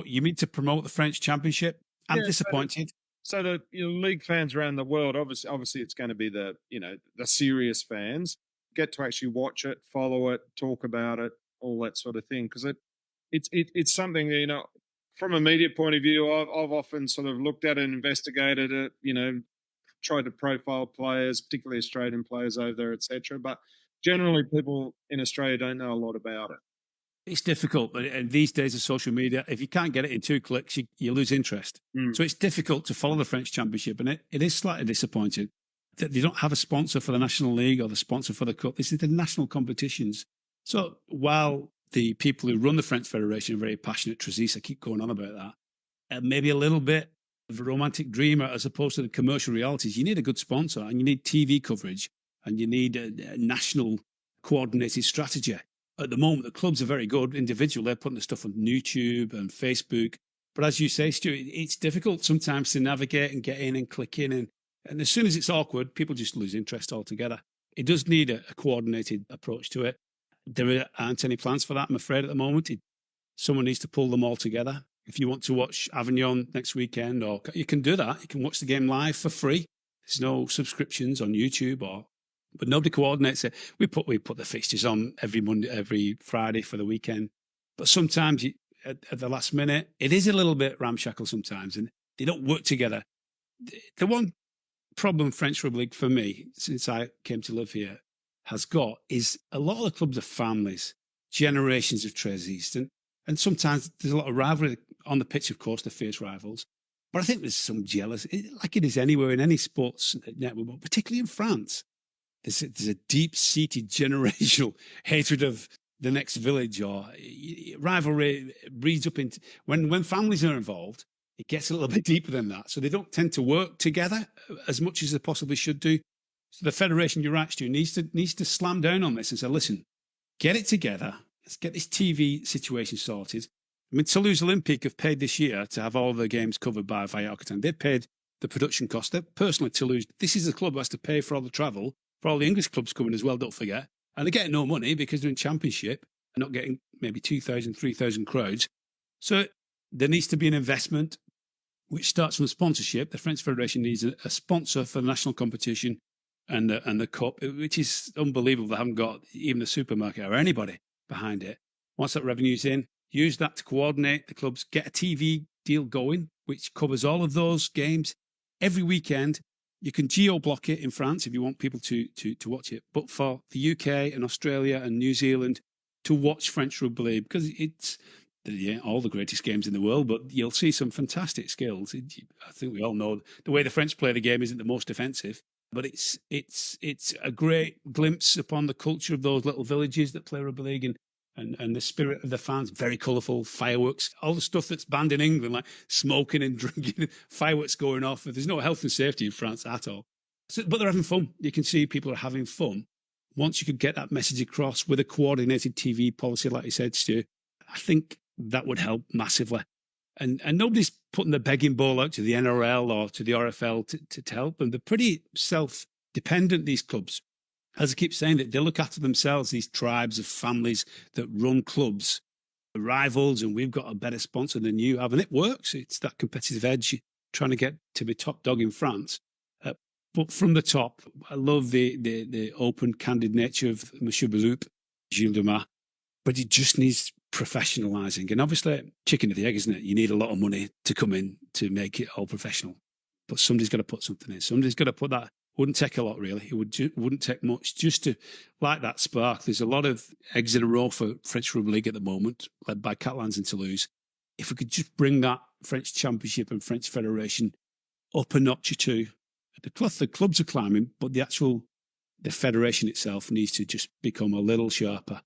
you mean to promote the French Championship? I'm disappointed. So the league fans around the world, obviously, it's going to be the serious fans get to actually watch it, follow it, talk about it, all that sort of thing. Because it's something from a media point of view, I've often sort of looked at it and investigated it. Tried to profile players, particularly Australian players over there, etc. But generally, people in Australia don't know a lot about it. It's difficult, but these days of social media, if you can't get it in 2 clicks, you lose interest. So it's difficult to follow the French Championship, and it is slightly disappointing that they don't have a sponsor for the National League or the sponsor for the Cup. This is the national competitions. So while the people who run the French Federation are very passionate, Trezisa keep going on about that, maybe a little bit of a romantic dreamer as opposed to the commercial realities. You need a good sponsor, and you need TV coverage, and you need a national coordinated strategy. At the moment, the clubs are very good individually. They're putting the stuff on YouTube and Facebook. But as you say, Stuart, it's difficult sometimes to navigate and get in and click in. And as soon as it's awkward, people just lose interest altogether. It does need a coordinated approach to it. There aren't any plans for that, I'm afraid, at the moment. Someone needs to pull them all together. If you want to watch Avignon next weekend, or you can do that. You can watch the game live for free. There's no subscriptions on YouTube, but nobody coordinates it. We put the fixtures on every Monday, every Friday for the weekend. But sometimes at the last minute, it is a little bit ramshackle sometimes, and they don't work together. The one problem French Rugby League for me, since I came to live here, has got is a lot of the clubs are families, generations of Trezis, and sometimes there's a lot of rivalry on the pitch. Of course, they're fierce rivals, but I think there's some jealousy, like it is anywhere in any sports network, but particularly in France. There's a deep-seated generational hatred of the next village, or rivalry breeds up into when families are involved. It gets a little bit deeper than that, so they don't tend to work together as much as they possibly should do. So the federation, you're right, Stu, needs to slam down on this and say, listen, get it together. Let's get this TV situation sorted. I mean, Toulouse Olympique have paid this year to have all the games covered by Via Occitan. They paid the production cost. They're personally Toulouse. This is the club who has to pay for all the travel, for all the English clubs coming as well, don't forget. And they're getting no money because they're in championship. not getting maybe 2,000, 3,000 crowds. So there needs to be an investment, which starts from sponsorship. The French Federation needs a sponsor for the national competition and the cup, which is unbelievable. They haven't got even a supermarket or anybody behind it. Once that revenue's in, use that to coordinate the clubs, get a TV deal going, which covers all of those games every weekend. You can geo-block it in France if you want people to watch it. But for the UK and Australia and New Zealand to watch French Rugby League, because it's all the greatest games in the world, but you'll see some fantastic skills. I think we all know the way the French play the game isn't the most defensive, but it's a great glimpse upon the culture of those little villages that play rugby league and the spirit of the fans. Very colourful, fireworks, all the stuff that's banned in England, like smoking and drinking, fireworks going off. There's no health and safety in France at all. So, but they're having fun. You can see people are having fun. Once you could get that message across with a coordinated TV policy, like you said, Stu, I think that would help massively. And nobody's putting the begging bowl out to the NRL or to the RFL to help them. They're pretty self-dependent, these clubs. As I keep saying, that they look after themselves, these tribes of families that run clubs, rivals, and we've got a better sponsor than you have. And it works. It's that competitive edge, trying to get to be top dog in France. But from the top, I love the open, candid nature of Monsieur Beloup, Gilles Dumas, but it just needs professionalising. And obviously, chicken and the egg, isn't it? You need a lot of money to come in to make it all professional. But somebody's got to put something in. Somebody's got to put that. Wouldn't take a lot, really. It wouldn't take much just to light that spark. There's a lot of eggs in a row for French Rugby League at the moment, led by Catalans and Toulouse. If we could just bring that French Championship and French Federation up a notch or two, the clubs are climbing, but the federation itself needs to just become a little sharper.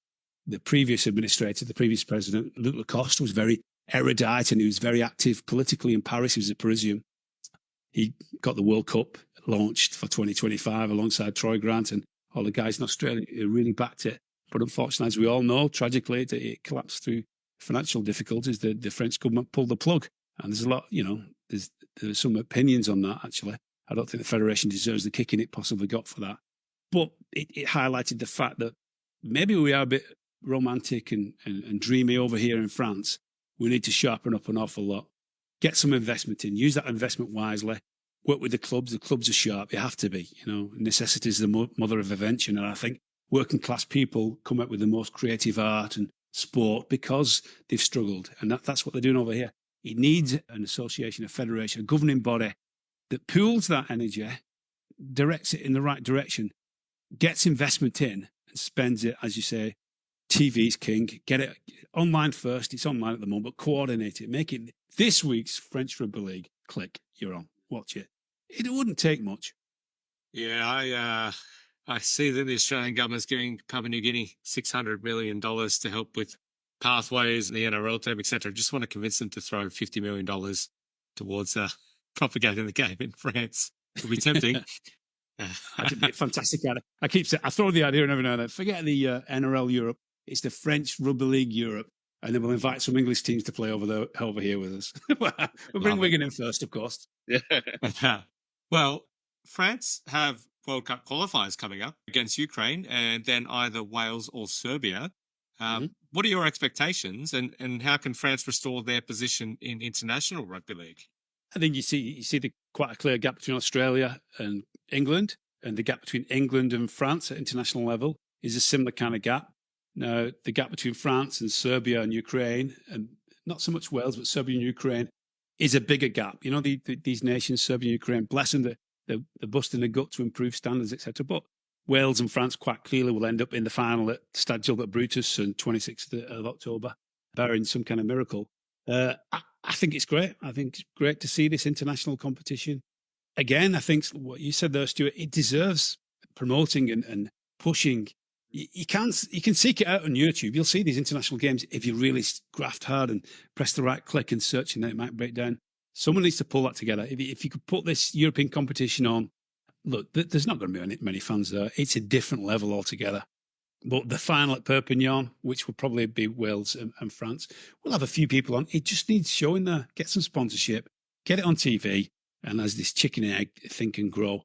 The previous administrator, the previous president, Luc Lacoste, was very erudite and he was very active politically in Paris. He was a Parisian. He got the World Cup launched for 2025 alongside Troy Grant and all the guys in Australia who really backed it. But unfortunately, as we all know, tragically, it collapsed through financial difficulties. The French government pulled the plug. And there's a lot, there's some opinions on that, actually. I don't think the Federation deserves the kicking it possibly got for that. But it highlighted the fact that maybe we are a bit romantic and dreamy over here in France. We need to sharpen up an awful lot. Get some investment in. Use that investment wisely. Work with the clubs. The clubs are sharp. You have to be. Necessity is the mother of invention. And I think working class people come up with the most creative art and sport because they've struggled. And that's what they're doing over here. It needs an association, a federation, a governing body that pools that energy, directs it in the right direction, gets investment in and spends it, as you say. TV's king. Get it online first. It's online at the moment, but coordinate it. Make it this week's French Rugby League. Click. You're on. Watch it. It wouldn't take much. Yeah, I see that the Australian government's giving Papua New Guinea $600 million to help with pathways and the NRL team, etc. Just want to convince them to throw $50 million towards propagating the game in France. It would be tempting. That'd be a fantastic idea. I keep saying, I throw the idea every now and then. Forget the NRL Europe. It's the French Rugby League Europe. And then we'll invite some English teams to play over here with us. We'll bring Wigan in first, of course. Yeah. Well, France have World Cup qualifiers coming up against Ukraine and then either Wales or Serbia. What are your expectations and how can France restore their position in international rugby league? I think you see quite a clear gap between Australia and England, and the gap between England and France at international level is a similar kind of gap. Now, the gap between France and Serbia and Ukraine, and not so much Wales, but Serbia and Ukraine, is a bigger gap. These nations, Serbia and Ukraine, bless them, they're busting their gut to improve standards, etc. But Wales and France quite clearly will end up in the final at Stade Gilbert Brutus on 26th of October, barring some kind of miracle. I think it's great. I think it's great to see this international competition. Again, I think what you said there, Stuart, it deserves promoting and pushing. You can seek it out on YouTube. You'll see these international games if you really graft hard and press the right click and search, and then it might break down. Someone needs to pull that together. If you could put this European competition on, look, there's not going to be many fans there. It's a different level altogether. But the final at Perpignan, which will probably be Wales and France, we'll have a few people on. It just needs showing there. Get some sponsorship, get it on TV, and as this chicken and egg think and grow.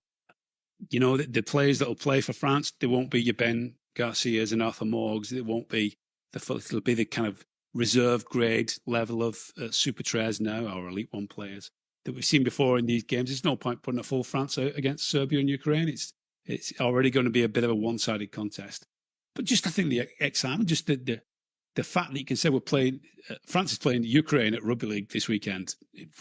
The players that will play for France, they won't be your Ben Garcias and Arthur Morgs. It won't be It'll be the kind of reserve grade level of Super Tres now, or Elite One players that we've seen before in these games. There's no point putting a full France out against Serbia and Ukraine. It's already going to be a bit of a one-sided contest. But just, I think, the excitement, just the fact that you can say France is playing Ukraine at Rugby League this weekend.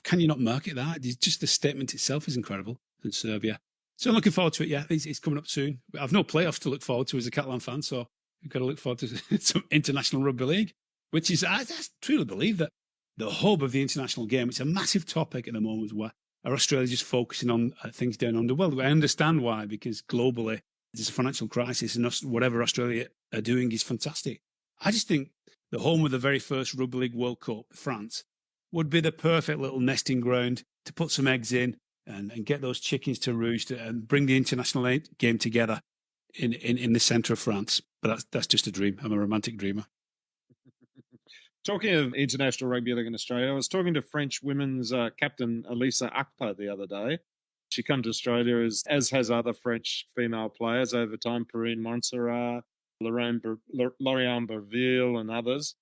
Can you not market that? It's just the statement itself is incredible in Serbia. So I'm looking forward to it. Yeah, it's coming up soon. I've no playoffs to look forward to as a Catalan fan, so we've got to look forward to some international Rugby League, which is, I truly believe that the hub of the international game. It's a massive topic at the moment where Australia just focusing on things down under. Well, I understand why, because globally there's a financial crisis and whatever Australia are doing is fantastic. I just think the home of the very first Rugby League World Cup, France, would be the perfect little nesting ground to put some eggs in and get those chickens to roost and bring the international game together in the centre of France. But that's just a dream. I'm a romantic dreamer. Talking of international rugby league in Australia, I was talking to French women's captain Elisa Akpa the other day. She come to Australia as has other French female players over time, Perrine Montserrat, Lorraine Berville and others.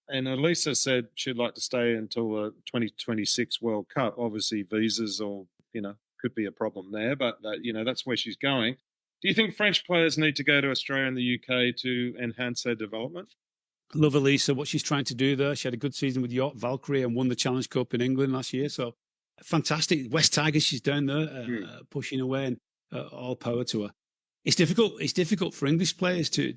And Elisa said she'd like to stay until the 2026 World Cup. Obviously, visas or, could be a problem there, but, that's where she's going. Do you think French players need to go to Australia and the UK to enhance their development? Love Elisa, what she's trying to do there. She had a good season with York Valkyrie and won the Challenge Cup in England last year. So fantastic. West Tigers, she's down there pushing away, and all power to her. It's difficult. It's difficult for English players to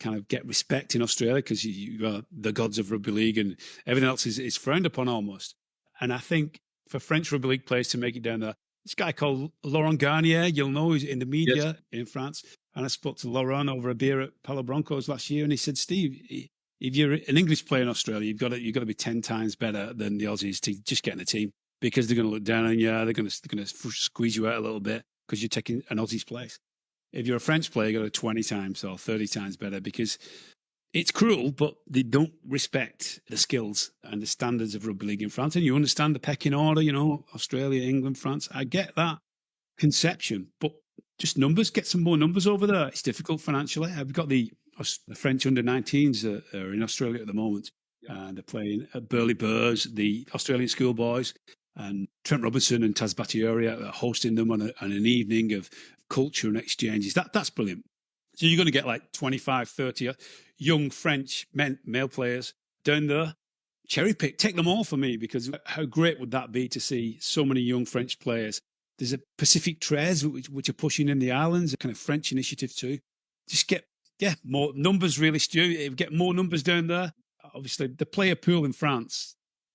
kind of get respect in Australia because you are the gods of rugby league and everything else is frowned upon almost. And I think for French rugby league players to make it down there, this guy called Laurent Garnier, you'll know, who's in the media in France. And I spoke to Laurent over a beer at Palo Broncos last year, and he said, Steve, if you're an English player in Australia, you've got to be 10 times better than the Aussies to just get in the team because they're going to look down on you. They're going to squeeze you out a little bit because you're taking an Aussie's place. If you're a French player, you've got to 20 times or 30 times better because it's cruel, but they don't respect the skills and the standards of rugby league in France. And you understand the pecking order, Australia, England, France. I get that conception, but just numbers, get some more numbers over there. It's difficult financially. I've got the French under-19s are in Australia at the moment. And they're playing at Burleigh Burrs, the Australian schoolboys, and Trent Robinson and Taz Batiuri are hosting them on an evening of culture and exchanges. That's brilliant. So you're going to get like 25, 30 young French male players down there. Cherry pick, take them all for me, because how great would that be to see so many young French players? There's a Pacific Tres, which are pushing in the islands, a kind of French initiative too. Just get, more numbers really, Stu. Get more numbers down there. Obviously, the player pool in France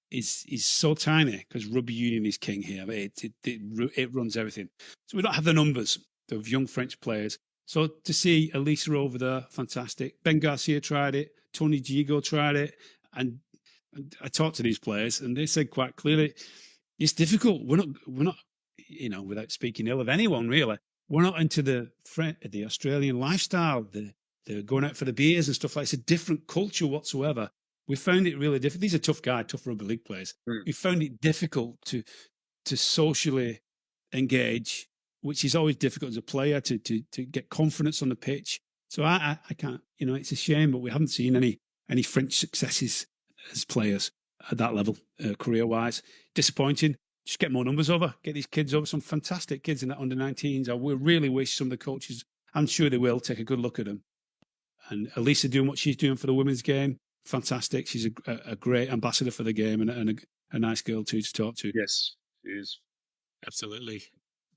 is so tiny because rugby union is king here. It runs everything. So we don't have the numbers of young French players. So to see Elisa over there, fantastic. Ben Garcia tried it. Tony Gigo tried it. And I talked to these players and they said quite clearly, it's difficult. We're not, without speaking ill of anyone really, we're not into the Australian lifestyle, the going out for the beers and stuff like that. It's a different culture whatsoever. We found it really difficult. These are tough guys, tough rugby league players. We found it difficult to socially engage, which is always difficult as a player to get confidence on the pitch. So I can't, it's a shame, but we haven't seen any French successes as players at that level, career-wise. Disappointing. Just get more numbers over. Get these kids over. Some fantastic kids in that under-19s. I really wish some of the coaches, I'm sure they will, take a good look at them. And Elisa doing what she's doing for the women's game, fantastic. She's a great ambassador for the game and a nice girl too to talk to. Yes, she is. Absolutely.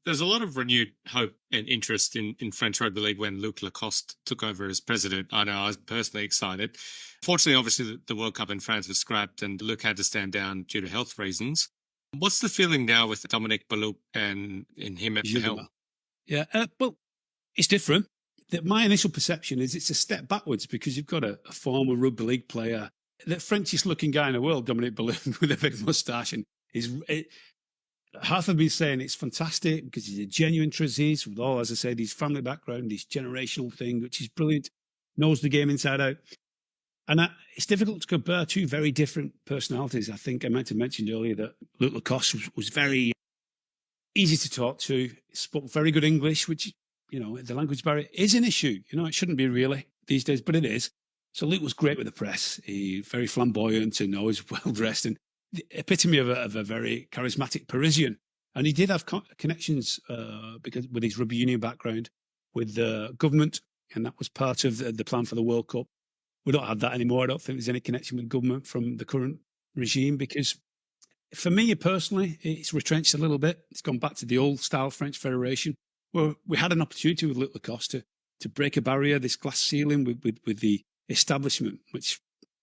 There's a lot of renewed hope and interest in French rugby league when Luc Lacoste took over as president. I know I was personally excited. Fortunately, obviously, the World Cup in France was scrapped and Luc had to stand down due to health reasons. What's the feeling now with Dominique Baloup and him at the helm? Yeah, well, it's different. My initial perception is it's a step backwards because you've got a former rugby league player, the Frenchest looking guy in the world, Dominique Baloup, with a big moustache, and half of me saying it's fantastic because he's a genuine trapeze with all, as I said, his family background, his generational thing, which is brilliant, knows the game inside out. And it's difficult to compare two very different personalities. I think I might have mentioned earlier that Luc Lacoste was very easy to talk to, spoke very good English, which, the language barrier is an issue. It shouldn't be really these days, but it is. So Luke was great with the press. He very flamboyant and always well dressed, and the epitome of a very charismatic Parisian. And he did have connections because with his rugby union background with the government, and that was part of the plan for the World Cup. We don't have that anymore. I don't think there's any connection with government from the current regime, because for me personally, it's retrenched a little bit. It's gone back to the old style French Federation, where we had an opportunity with Luc Lacoste to break a barrier, this glass ceiling with the establishment, which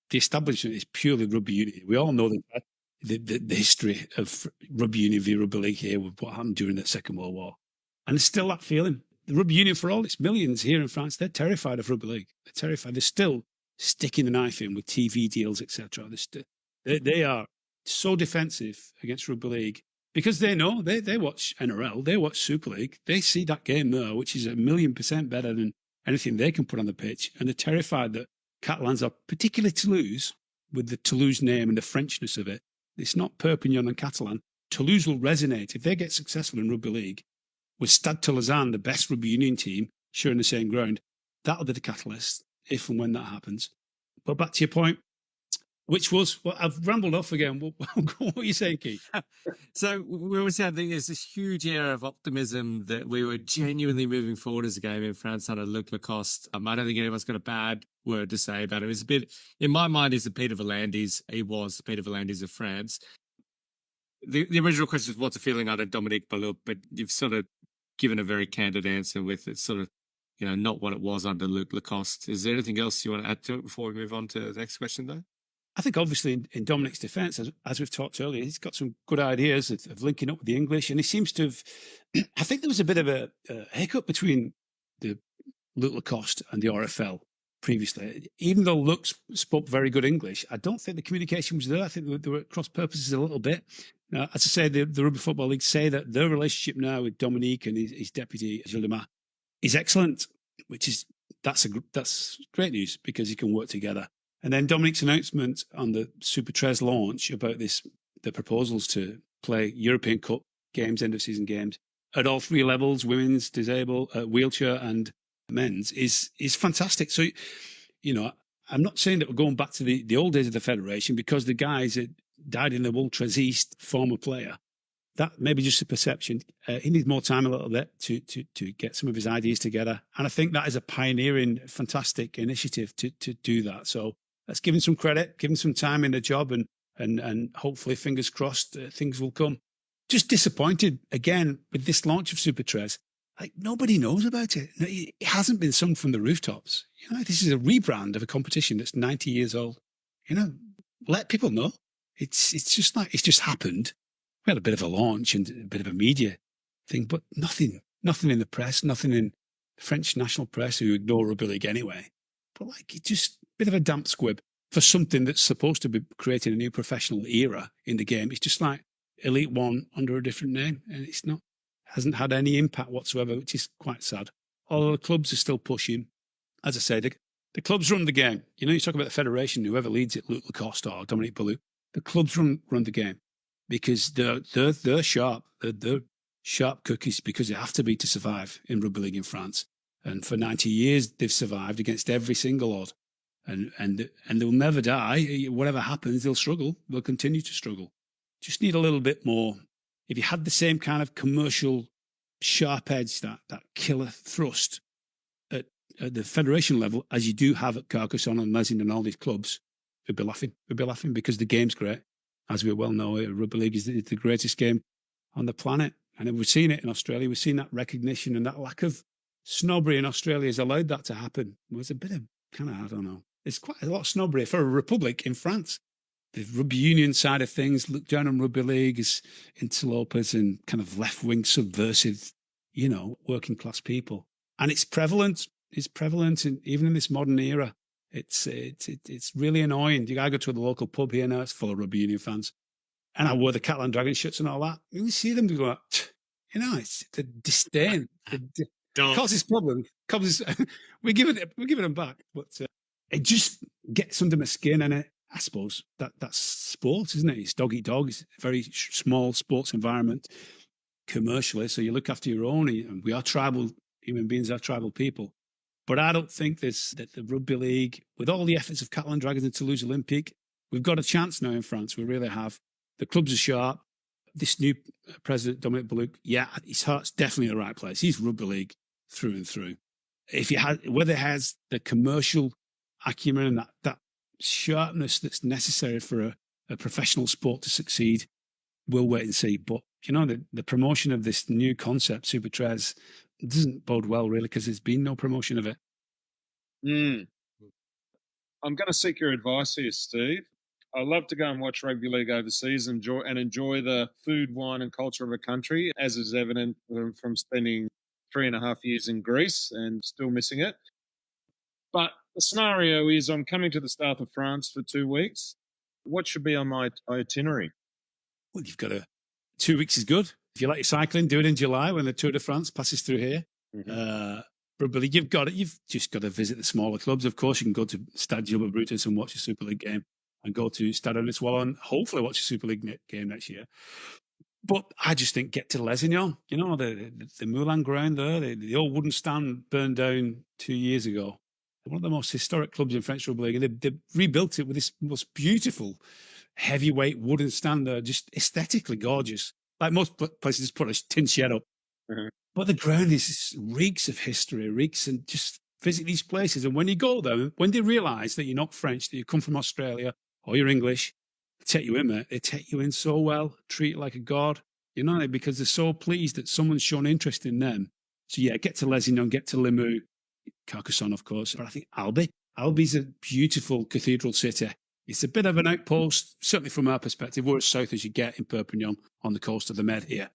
the establishment is purely rugby union. We all know the history of rugby union v rugby league here with what happened during the Second World War. And there's still that feeling. The rugby union, for all its millions here in France, they're terrified of rugby league. They're terrified. They're still sticking the knife in with TV deals, etc. They are so defensive against rugby league because they know they watch NRL, they watch Super League, they see that game there, which is 1,000,000% better than anything they can put on the pitch, and they're terrified that Catalans are, particularly Toulouse, with the Toulouse name and the Frenchness of it. It's not Perpignan and Catalan. Toulouse will resonate if they get successful in rugby league with Stade Toulousain, the best rugby union team, sharing the same ground. That'll be the catalyst if and when that happens. But back to your point, which was, well, I've rambled off again. What are you saying, Keith? So we were saying there's this huge era of optimism that we were genuinely moving forward as a game in France under Luc Lacoste. I don't think anyone's got a bad word to say about it. It was a bit, in my mind, he's the Peter V'landys. He was the Peter V'landys of France. The original question is, what's the feeling under Dominique Baloup? But you've sort of given a very candid answer with it sort of, not what it was under Luc Lacoste. Is there anything else you want to add to it before we move on to the next question, though? I think obviously in Dominic's defence, as we've talked earlier, he's got some good ideas of linking up with the English, and he seems to have. I think there was a bit of a hiccup between the Luc Lacoste and the RFL previously. Even though Luc spoke very good English, I don't think the communication was there. I think there were cross purposes a little bit. As I say, the Rugby Football League say that their relationship now with Dominique and his deputy Gilles Demas is excellent, that's great news because he can work together. And then Dominique's announcement on the Super 13 launch about the proposals to play European Cup games, end of season games at all three levels, women's, disabled, wheelchair and men's is fantastic. So, I'm not saying that we're going back to the old days of the Federation because the guys that died in the Ultras East, former player, that may be just a perception. He needs more time a little bit to get some of his ideas together. And I think that is a pioneering, fantastic initiative to do that. So let's give him some credit, give him some time in the job, and hopefully, fingers crossed, things will come. Just disappointed, again, with this launch of Super 13. Like, nobody knows about it. It hasn't been sung from the rooftops. This is a rebrand of a competition that's 90 years old. Let people know. It's just like, it's just happened. We had a bit of a launch and a bit of a media thing, but nothing in the press, nothing in the French national press who ignore rugby league anyway. But it's just a bit of a damp squib for something that's supposed to be creating a new professional era in the game. It's just like Elite One under a different name, and hasn't had any impact whatsoever, which is quite sad. Although the clubs are still pushing. As I said, the clubs run the game. You talk about the federation, whoever leads it, Luc Lacoste or Dominique Baloup, the clubs run the game because they're sharp. They're sharp cookies because they have to be to survive in rugby league in France. And for 90 years, they've survived against every single odd. And they'll never die. Whatever happens, they'll struggle. They'll continue to struggle. Just need a little bit more. If you had the same kind of commercial sharp edge, that killer thrust at the federation level as you do have at Carcassonne and Lézignan and all these clubs, we'd be laughing. We'd be laughing because the game's great. As we well know, rugby league is the greatest game on the planet. And we've seen it in Australia. We've seen that recognition, and that lack of snobbery in Australia has allowed that to happen. It was a bit of kind of, I don't know. It's quite a lot of snobbery for a republic in France. The rugby union side of things, look down on rugby league as interlopers and kind of left-wing subversive, working class people. And it's prevalent. It's prevalent, and even in this modern era, it's really annoying. You gotta go to the local pub here now; it's full of rugby union fans. And I wore the Catalan Dragon shirts and all that. You see them go, it's the disdain. Causes problems. We're giving them back, but it just gets under my skin, and I suppose that's sport, isn't it? It's dog eat dog. It's a very small sports environment commercially. So you look after your own, and we are tribal. Human beings are tribal people. But I don't think that the Rugby League, with all the efforts of Catalan Dragons and Toulouse Olympique, we've got a chance now in France. We really have. The clubs are sharp. This new president, Dominic Baluch, his heart's definitely in the right place. He's Rugby League through and through. Whether it has the commercial acumen and that sharpness that's necessary for a professional sport to succeed, we'll wait and see. But, the promotion of this new concept, Super 3, doesn't bode well, really, because there's been no promotion of it. I'm going to seek your advice here, Steve. I love to go and watch rugby league overseas and enjoy the food, wine, and culture of a country, as is evident from spending 3.5 years in Greece and still missing it. But the scenario is I'm coming to the south of France for 2 weeks. What should be on my itinerary? Well, you've got 2 weeks is good. If you like your cycling, do it in July when the Tour de France passes through here. Rugby League, you've just got to visit the smaller clubs. Of course, you can go to Stade Gilbert Brutus and watch a Super League game, and go to Stade Rennais and hopefully watch a Super League game next year. But I just think get to Lézignan, the Moulin ground there, the old wooden stand burned down 2 years ago. One of the most historic clubs in French Rugby League, and they've rebuilt it with this most beautiful heavyweight wooden stand there, just aesthetically gorgeous. Like most places, just put a tin shed up. But the ground reeks of history, and just visit these places. And when you go there, when they realise that you're not French, that you come from Australia or you're English, they take you in, mate. They take you in so well, treat you like a god, because they're so pleased that someone's shown interest in them. So get to Lézignan, get to Limoux, Carcassonne, of course. But I think Albi. Albi's a beautiful cathedral city. It's a bit of an outpost, certainly from our perspective. We're as south as you get in Perpignan on the coast of the Med here.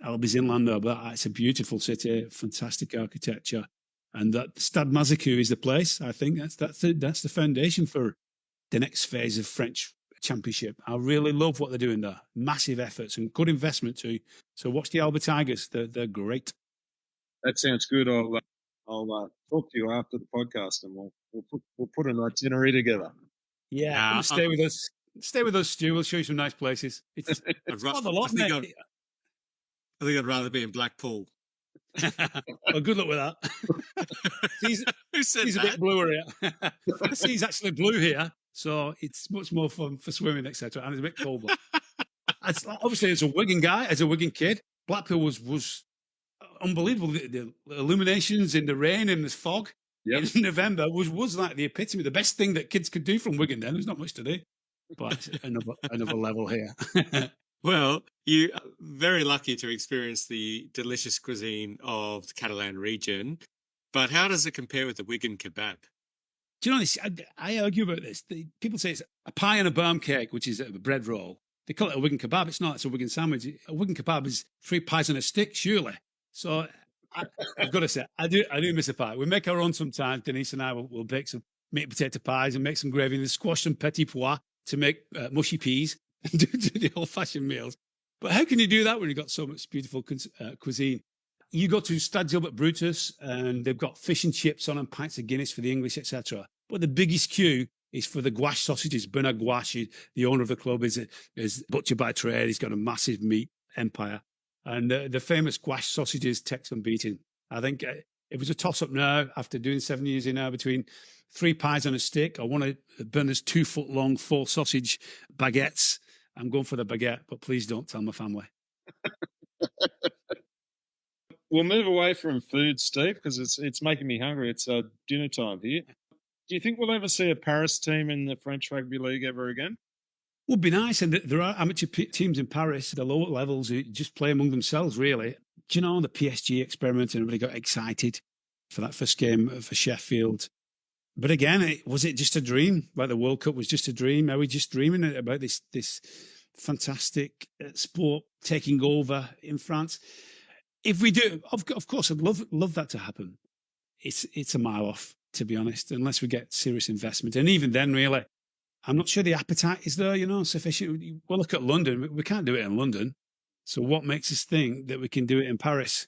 Albi's inland there, but it's a beautiful city, fantastic architecture. And that Stade Mazakou is the place. I think that's the foundation for the next phase of French Championship. I really love what they're doing there. Massive efforts and good investment too. So watch the Albi Tigers. They're great. That sounds good. I'll talk to you after the podcast, and we'll put an itinerary together. Yeah, stay with us. Stay with us, Stu. We'll show you some nice places. It's not a lot, mate. I think I'd rather be in Blackpool. Well, good luck with that. Who said he's that? A bit bluer here. The sea's actually blue here, so it's much more fun for swimming, etc. And it's a bit colder. Obviously, as a Wigan guy, as a Wigan kid, Blackpool was unbelievable. The illuminations in the rain and the fog in November was like the epitome, the best thing that kids could do from Wigan then. There's not much to do, but another level here. Well, you are very lucky to experience the delicious cuisine of the Catalan region, but how does it compare with the Wigan kebab? Do you know this? I argue about this. People say it's a pie and a barm cake, which is a bread roll. They call it a Wigan kebab. It's not. It's a Wigan sandwich. A Wigan kebab is 3 pies on a stick, surely. So I've got to say, I do miss a pie. We make our own sometimes. Denise and I will bake some meat and potato pies and make some gravy and squash some petit pois to make mushy peas and do the old-fashioned meals. But how can you do that when you've got so much beautiful cuisine? You go to Stade Gilbert Brutus and they've got fish and chips on and pints of Guinness for the English, etc. But the biggest queue is for the gouache sausages. Bernard Gouache, the owner of the club, is butcher by trade. He's got a massive meat empire. And the famous gouache sausages takes unbeaten. I think it was a toss-up now after doing 7 years in now between 3 pies on a stick or one of Bernard's 2-foot-long full sausage baguettes. I'm going for the baguette, but please don't tell my family. We'll move away from food, Steve, because it's making me hungry. It's dinner time here. Do you think we'll ever see a Paris team in the French Rugby League ever again? Would be nice. And there are amateur teams in Paris, the lower levels, who just play among themselves, really. Do you know the PSG experiment? And everybody got excited for that first game for Sheffield. But again, was it just a dream? Like the World Cup was just a dream? Are we just dreaming about this fantastic sport taking over in France? If we do, of course, I'd love that to happen. It's a mile off, to be honest, unless we get serious investment. And even then, really, I'm not sure the appetite is there, sufficient. Well, look at London. We can't do it in London. So what makes us think that we can do it in Paris?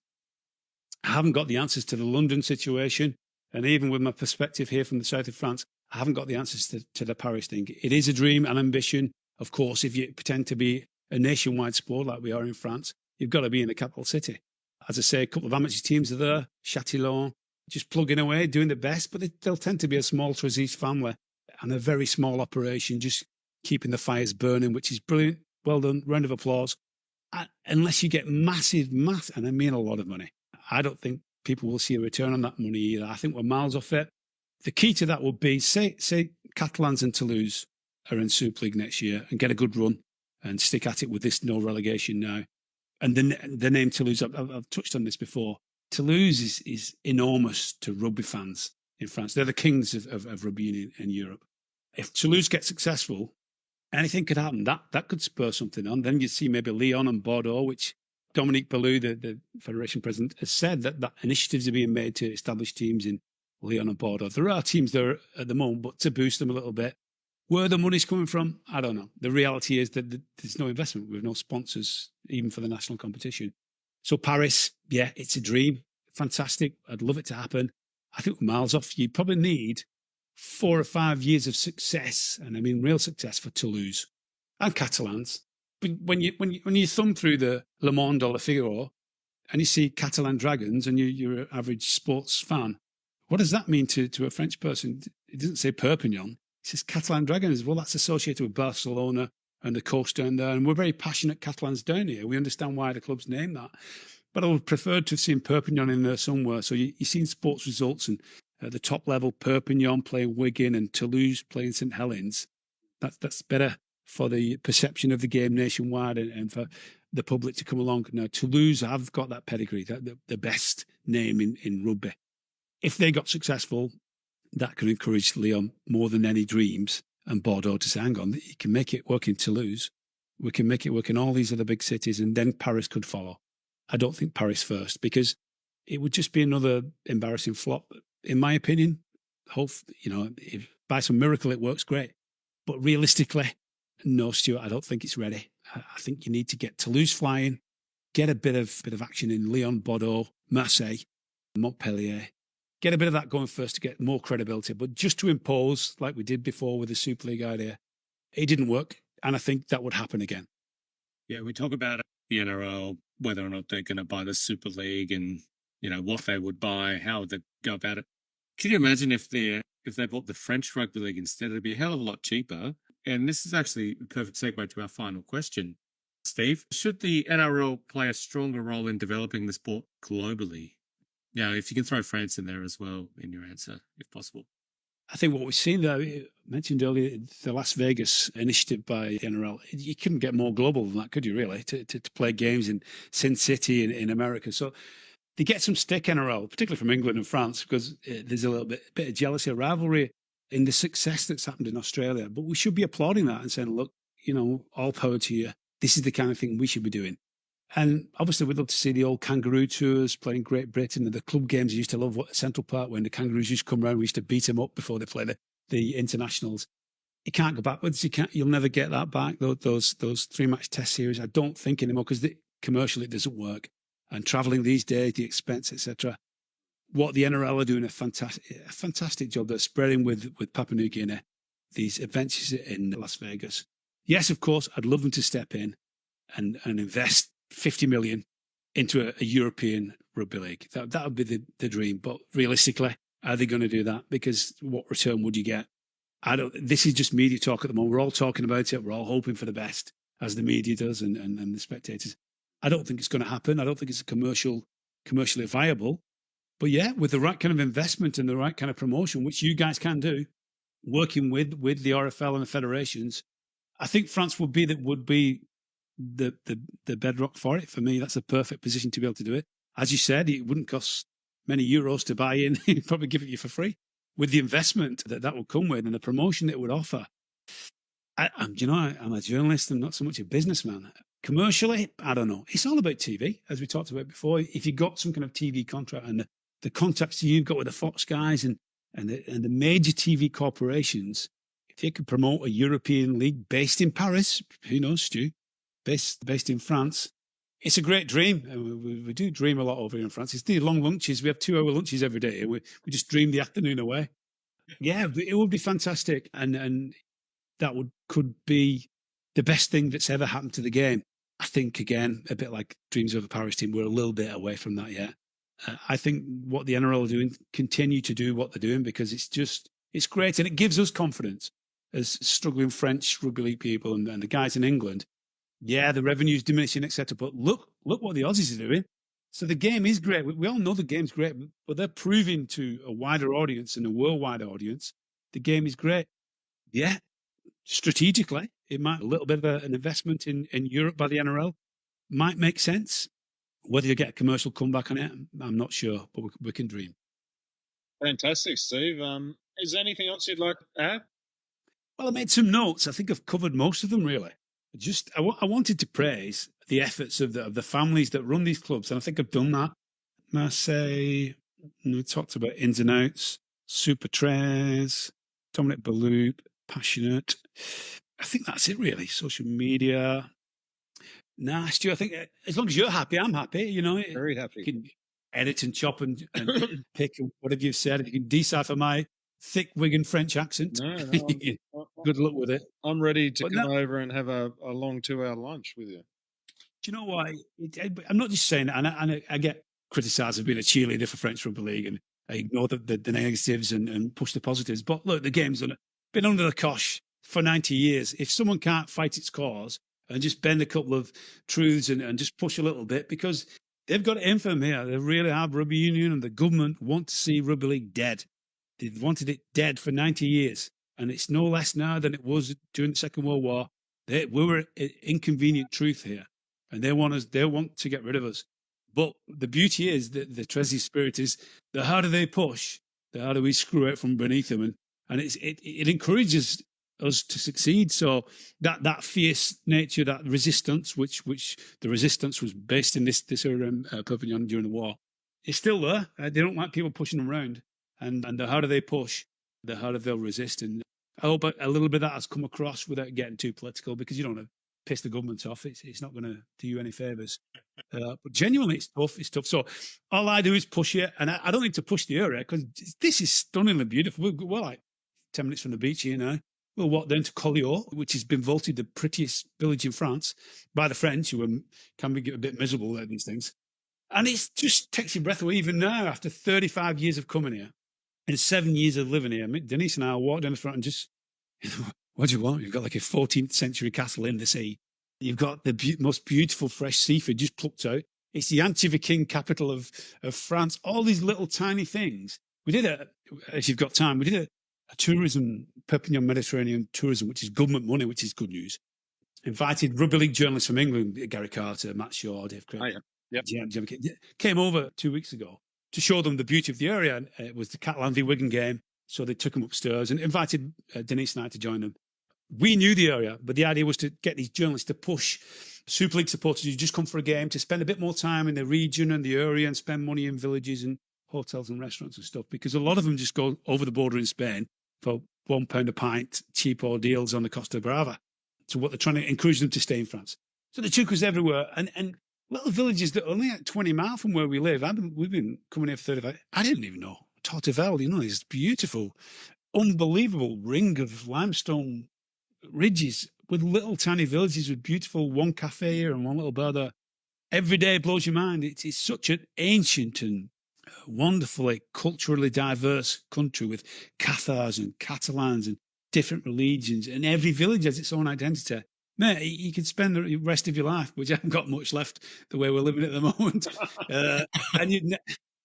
I haven't got the answers to the London situation. And even with my perspective here from the south of France, I haven't got the answers to the Paris thing. It is a dream, an ambition. Of course, if you pretend to be a nationwide sport like we are in France, you've got to be in the capital city. As I say, a couple of amateur teams are there. Châtillon, just plugging away, doing the best, but they'll tend to be a small Toulouse family and a very small operation, just keeping the fires burning, which is brilliant. Well done. Round of applause. Unless you get massive, and I mean a lot of money, I don't think people will see a return on that money either. I think we're miles off it. The key to that would be, say Catalans and Toulouse are in Super League next year and get a good run and stick at it with this no relegation now. And the name Toulouse, I've touched on this before. Toulouse is enormous to rugby fans in France. They're the kings of rugby in Europe. If Toulouse gets successful, anything could happen. That could spur something on. Then you see maybe Lyon and Bordeaux, which Dominique Ballou, the federation president, has said that initiatives are being made to establish teams in Lyon and Bordeaux. There are teams there at the moment, but to boost them a little bit. Where the money's coming from, I don't know. The reality is that there's no investment. We have no sponsors, even for the national competition. So Paris, yeah, it's a dream. Fantastic. I'd love it to happen. I think we're miles off. You probably need 4 or 5 years of success, and I mean real success for Toulouse and Catalans. But when you thumb through the Le Monde or Le Figaro and you see Catalan Dragons and you're an average sports fan, what does that mean to a French person? It doesn't say Perpignan. It says Catalan Dragons. Well, that's associated with Barcelona and the coast down there. And we're very passionate Catalans down here. We understand why the club's named that. But I would prefer to have seen Perpignan in there somewhere. So you've seen sports results and at the top level, Perpignan playing Wigan and Toulouse playing St Helens. That's better for the perception of the game nationwide and for the public to come along. Now, Toulouse have got that pedigree, the best name in rugby. If they got successful, that could encourage Lyon more than any dreams and Bordeaux to say, hang on, you can make it work in Toulouse. We can make it work in all these other big cities, and then Paris could follow. I don't think Paris first, because it would just be another embarrassing flop. In my opinion, if by some miracle it works, great. But realistically, no, Stuart, I don't think it's ready. I think you need to get Toulouse flying, get a bit of action in Lyon, Bordeaux, Marseille, Montpellier. Get a bit of that going first to get more credibility. But just to impose, like we did before with the Super League idea, it didn't work. And I think that would happen again. Yeah, we talk about the NRL, whether or not they're going to buy the Super League and, what they would buy, how would they go about it. Can you imagine if they bought the French Rugby League instead? It'd be a hell of a lot cheaper. And this is actually a perfect segue to our final question. Steve, should the NRL play a stronger role in developing the sport globally? Yeah, if you can throw France in there as well in your answer, if possible. I think what we've seen, though, mentioned earlier, the Las Vegas initiative by the NRL, you couldn't get more global than that, could you, really, to play games in Sin City in America. So they get some stick, NRL, particularly from England and France, because there's a little bit of jealousy, a rivalry in the success that's happened in Australia. But we should be applauding that and saying, look, all power to you. This is the kind of thing we should be doing. And obviously, we'd love to see the old kangaroo tours playing Great Britain and the club games. I used to love at Central Park when the Kangaroos used to come around. We used to beat them up before they play the internationals. You can't go backwards. You'll never get that back. Those 3-match test series, I don't think anymore, because commercially it doesn't work. And travelling these days, the expense, etc. What the NRL are doing a fantastic job. They're spreading with Papua New Guinea these adventures in Las Vegas. Yes, of course, I'd love them to step in and invest 50 million into a European rugby league. That would be the dream. But realistically, are they going to do that? Because what return would you get? This is just media talk at the moment. We're all talking about it. We're all hoping for the best, as the media does and the spectators. I don't think it's going to happen. I don't think it's commercially viable. But yeah, with the right kind of investment and the right kind of promotion, which you guys can do, working with the RFL and the federations, I think France would be the bedrock for it. For me, that's a perfect position to be able to do it. As you said, it wouldn't cost many euros to buy in. He'd probably give it you for free. With the investment that would come with and the promotion that it would offer. I'm a journalist and not so much a businessman. Commercially, I don't know. It's all about TV, as we talked about before. If you got some kind of TV contract and the contacts you've got with the Fox guys and the major TV corporations, if they could promote a European league based in Paris, who knows, Stu? Based in France. It's a great dream. We do dream a lot over here in France. It's the long lunches. We have 2-hour lunches every day. We just dream the afternoon away. Yeah, it would be fantastic. And that could be the best thing that's ever happened to the game. I think, again, a bit like Dreams of a Paris team, we're a little bit away from that yet. I think what the NRL are doing, continue to do what they're doing, because it's great, and it gives us confidence as struggling French rugby league people and the guys in England. Yeah, the revenue's diminishing, etc. But look what the Aussies are doing. So the game is great. We all know the game's great, but they're proving to a wider audience and a worldwide audience the game is great. Yeah, strategically, it might a little bit of an investment in Europe by the NRL might make sense. Whether you get a commercial comeback on it, I'm not sure, but we can dream. Fantastic, Steve. Is there anything else you'd like to add? Well, I made some notes. I think I've covered most of them, really. I wanted to praise the efforts of the families that run these clubs, and I think I've done that. Marseille, we talked about ins and outs, Super Tres, Dominic Baloop, Passionate. I think that's it, really. Social media. Nah, Stu, I think as long as you're happy, I'm happy. You know, Very happy. You can edit and chop and pick whatever you've said. You can decipher my thick Wigan French accent. No, Good luck with it. I'm ready to come over and have a long 2-hour lunch with you. Do you know why? I'm not just saying that, and I get criticised as being a cheerleader for French Rugby League, and I ignore the negatives and push the positives. But look, the game's been under the cosh for 90 years. If someone can't fight its cause and just bend a couple of truths and just push a little bit, because they've got it in for them here. They really have. Rugby Union and the government want to see Rugby League dead. They've wanted it dead for 90 years. And it's no less now than it was during the Second World War. We were an inconvenient truth here. And they want to get rid of us. But the beauty is that the Trezzy spirit is the harder they push, the harder we screw it from beneath them. And it encourages us to succeed. So that fierce nature, that resistance, which the resistance was based in this Perpignan during the war, is still there. They don't like people pushing them around. And the harder they push, the harder they'll resist. And I hope a little bit of that has come across without getting too political, because you don't want to piss the government off. It's not going to do you any favours. But genuinely, it's tough. It's tough. So all I do is push it. And I don't need to push the area, because this is stunningly beautiful. We're like 10 minutes from the beach here now. We'll walk down to Collioure, which has been voted the prettiest village in France by the French, who can be a bit miserable at these things. And it just takes your breath away even now, after 35 years of coming here and 7 years of living here. Denise and I walk down the front and just, what do you want? You've got like a 14th century castle in the sea. You've got the most beautiful fresh seafood just plucked out. It's the anchovy king capital of France. All these little tiny things. We did if you've got time, we did a tourism, Perpignan Mediterranean tourism, which is government money, which is good news. Invited rugby league journalists from England, Gary Carter, Matt Shaw, Dave Craig. Came over 2 weeks ago to show them the beauty of the area. And it was the Catalan v Wigan game. So they took them upstairs and invited Denise and I to join them. We knew the area, but the idea was to get these journalists to push Super League supporters who just come for a game to spend a bit more time in the region and the area and spend money in villages and hotels and restaurants and stuff, because a lot of them just go over the border in Spain for £1 a pint, cheapo deals on the Costa Brava. So what they're trying to encourage them to stay in France. So they took us everywhere, and little villages that are only like 20 miles from where we live. We've been coming here for 35. I didn't even know. Tortevel, this beautiful, unbelievable ring of limestone ridges with little tiny villages with beautiful one cafe here and one little bar there. Every day blows your mind. It's such an ancient and wonderfully culturally diverse country with Cathars and Catalans and different religions, and every village has its own identity. Mate, you could spend the rest of your life, which I haven't got much left the way we're living at the moment, and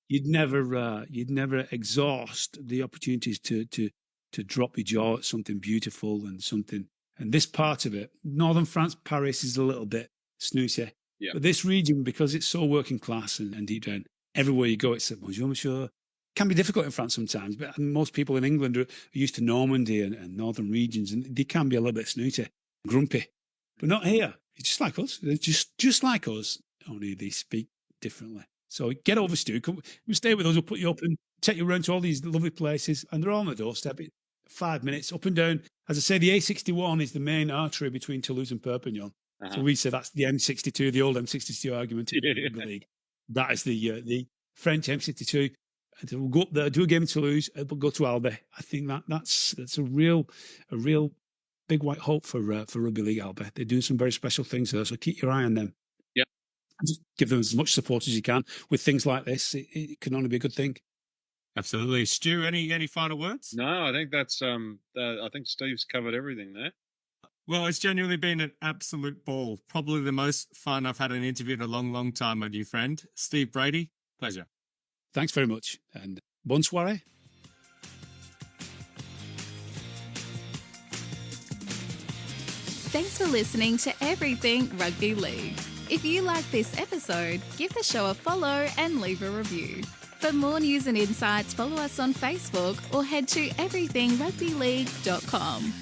you'd never exhaust the opportunities to drop your jaw at something beautiful and something. And this part of it, northern France, Paris, is a little bit snooty. Yeah. But this region, because it's so working class and deep down, everywhere you go, it's a bonjour, monsieur. Can be difficult in France sometimes, but most people in England are used to Normandy and northern regions, and they can be a little bit snooty, grumpy. But not here. It's just like us. They're just like us, only they speak differently. So get over, Stu. Come stay with us. We'll put you up and take you around to all these lovely places, and they're all on the doorstep. 5 minutes up and down. As I say, the A61 is the main artery between Toulouse and Perpignan. So we say that's the M62, the old M62 argument in the league. That is the French M62. And we'll go up there, do a game in Toulouse, we'll go to Albi. I think that's a real big white hope for Rugby League Albi. They do some very special things there, so keep your eye on them. Yeah. just give them as much support as you can with things like this. It can only be a good thing. Absolutely. Stu, any final words? No, I think that's I think Steve's covered everything there. Well, it's genuinely been an absolute ball. Probably the most fun I've had an interview in a long, long time, my new friend. Steve Brady, pleasure. Thanks very much. And bonne soirée. Thanks for listening to Everything Rugby League. If you like this episode, give the show a follow and leave a review. For more news and insights, follow us on Facebook or head to everythingrugbyleague.com.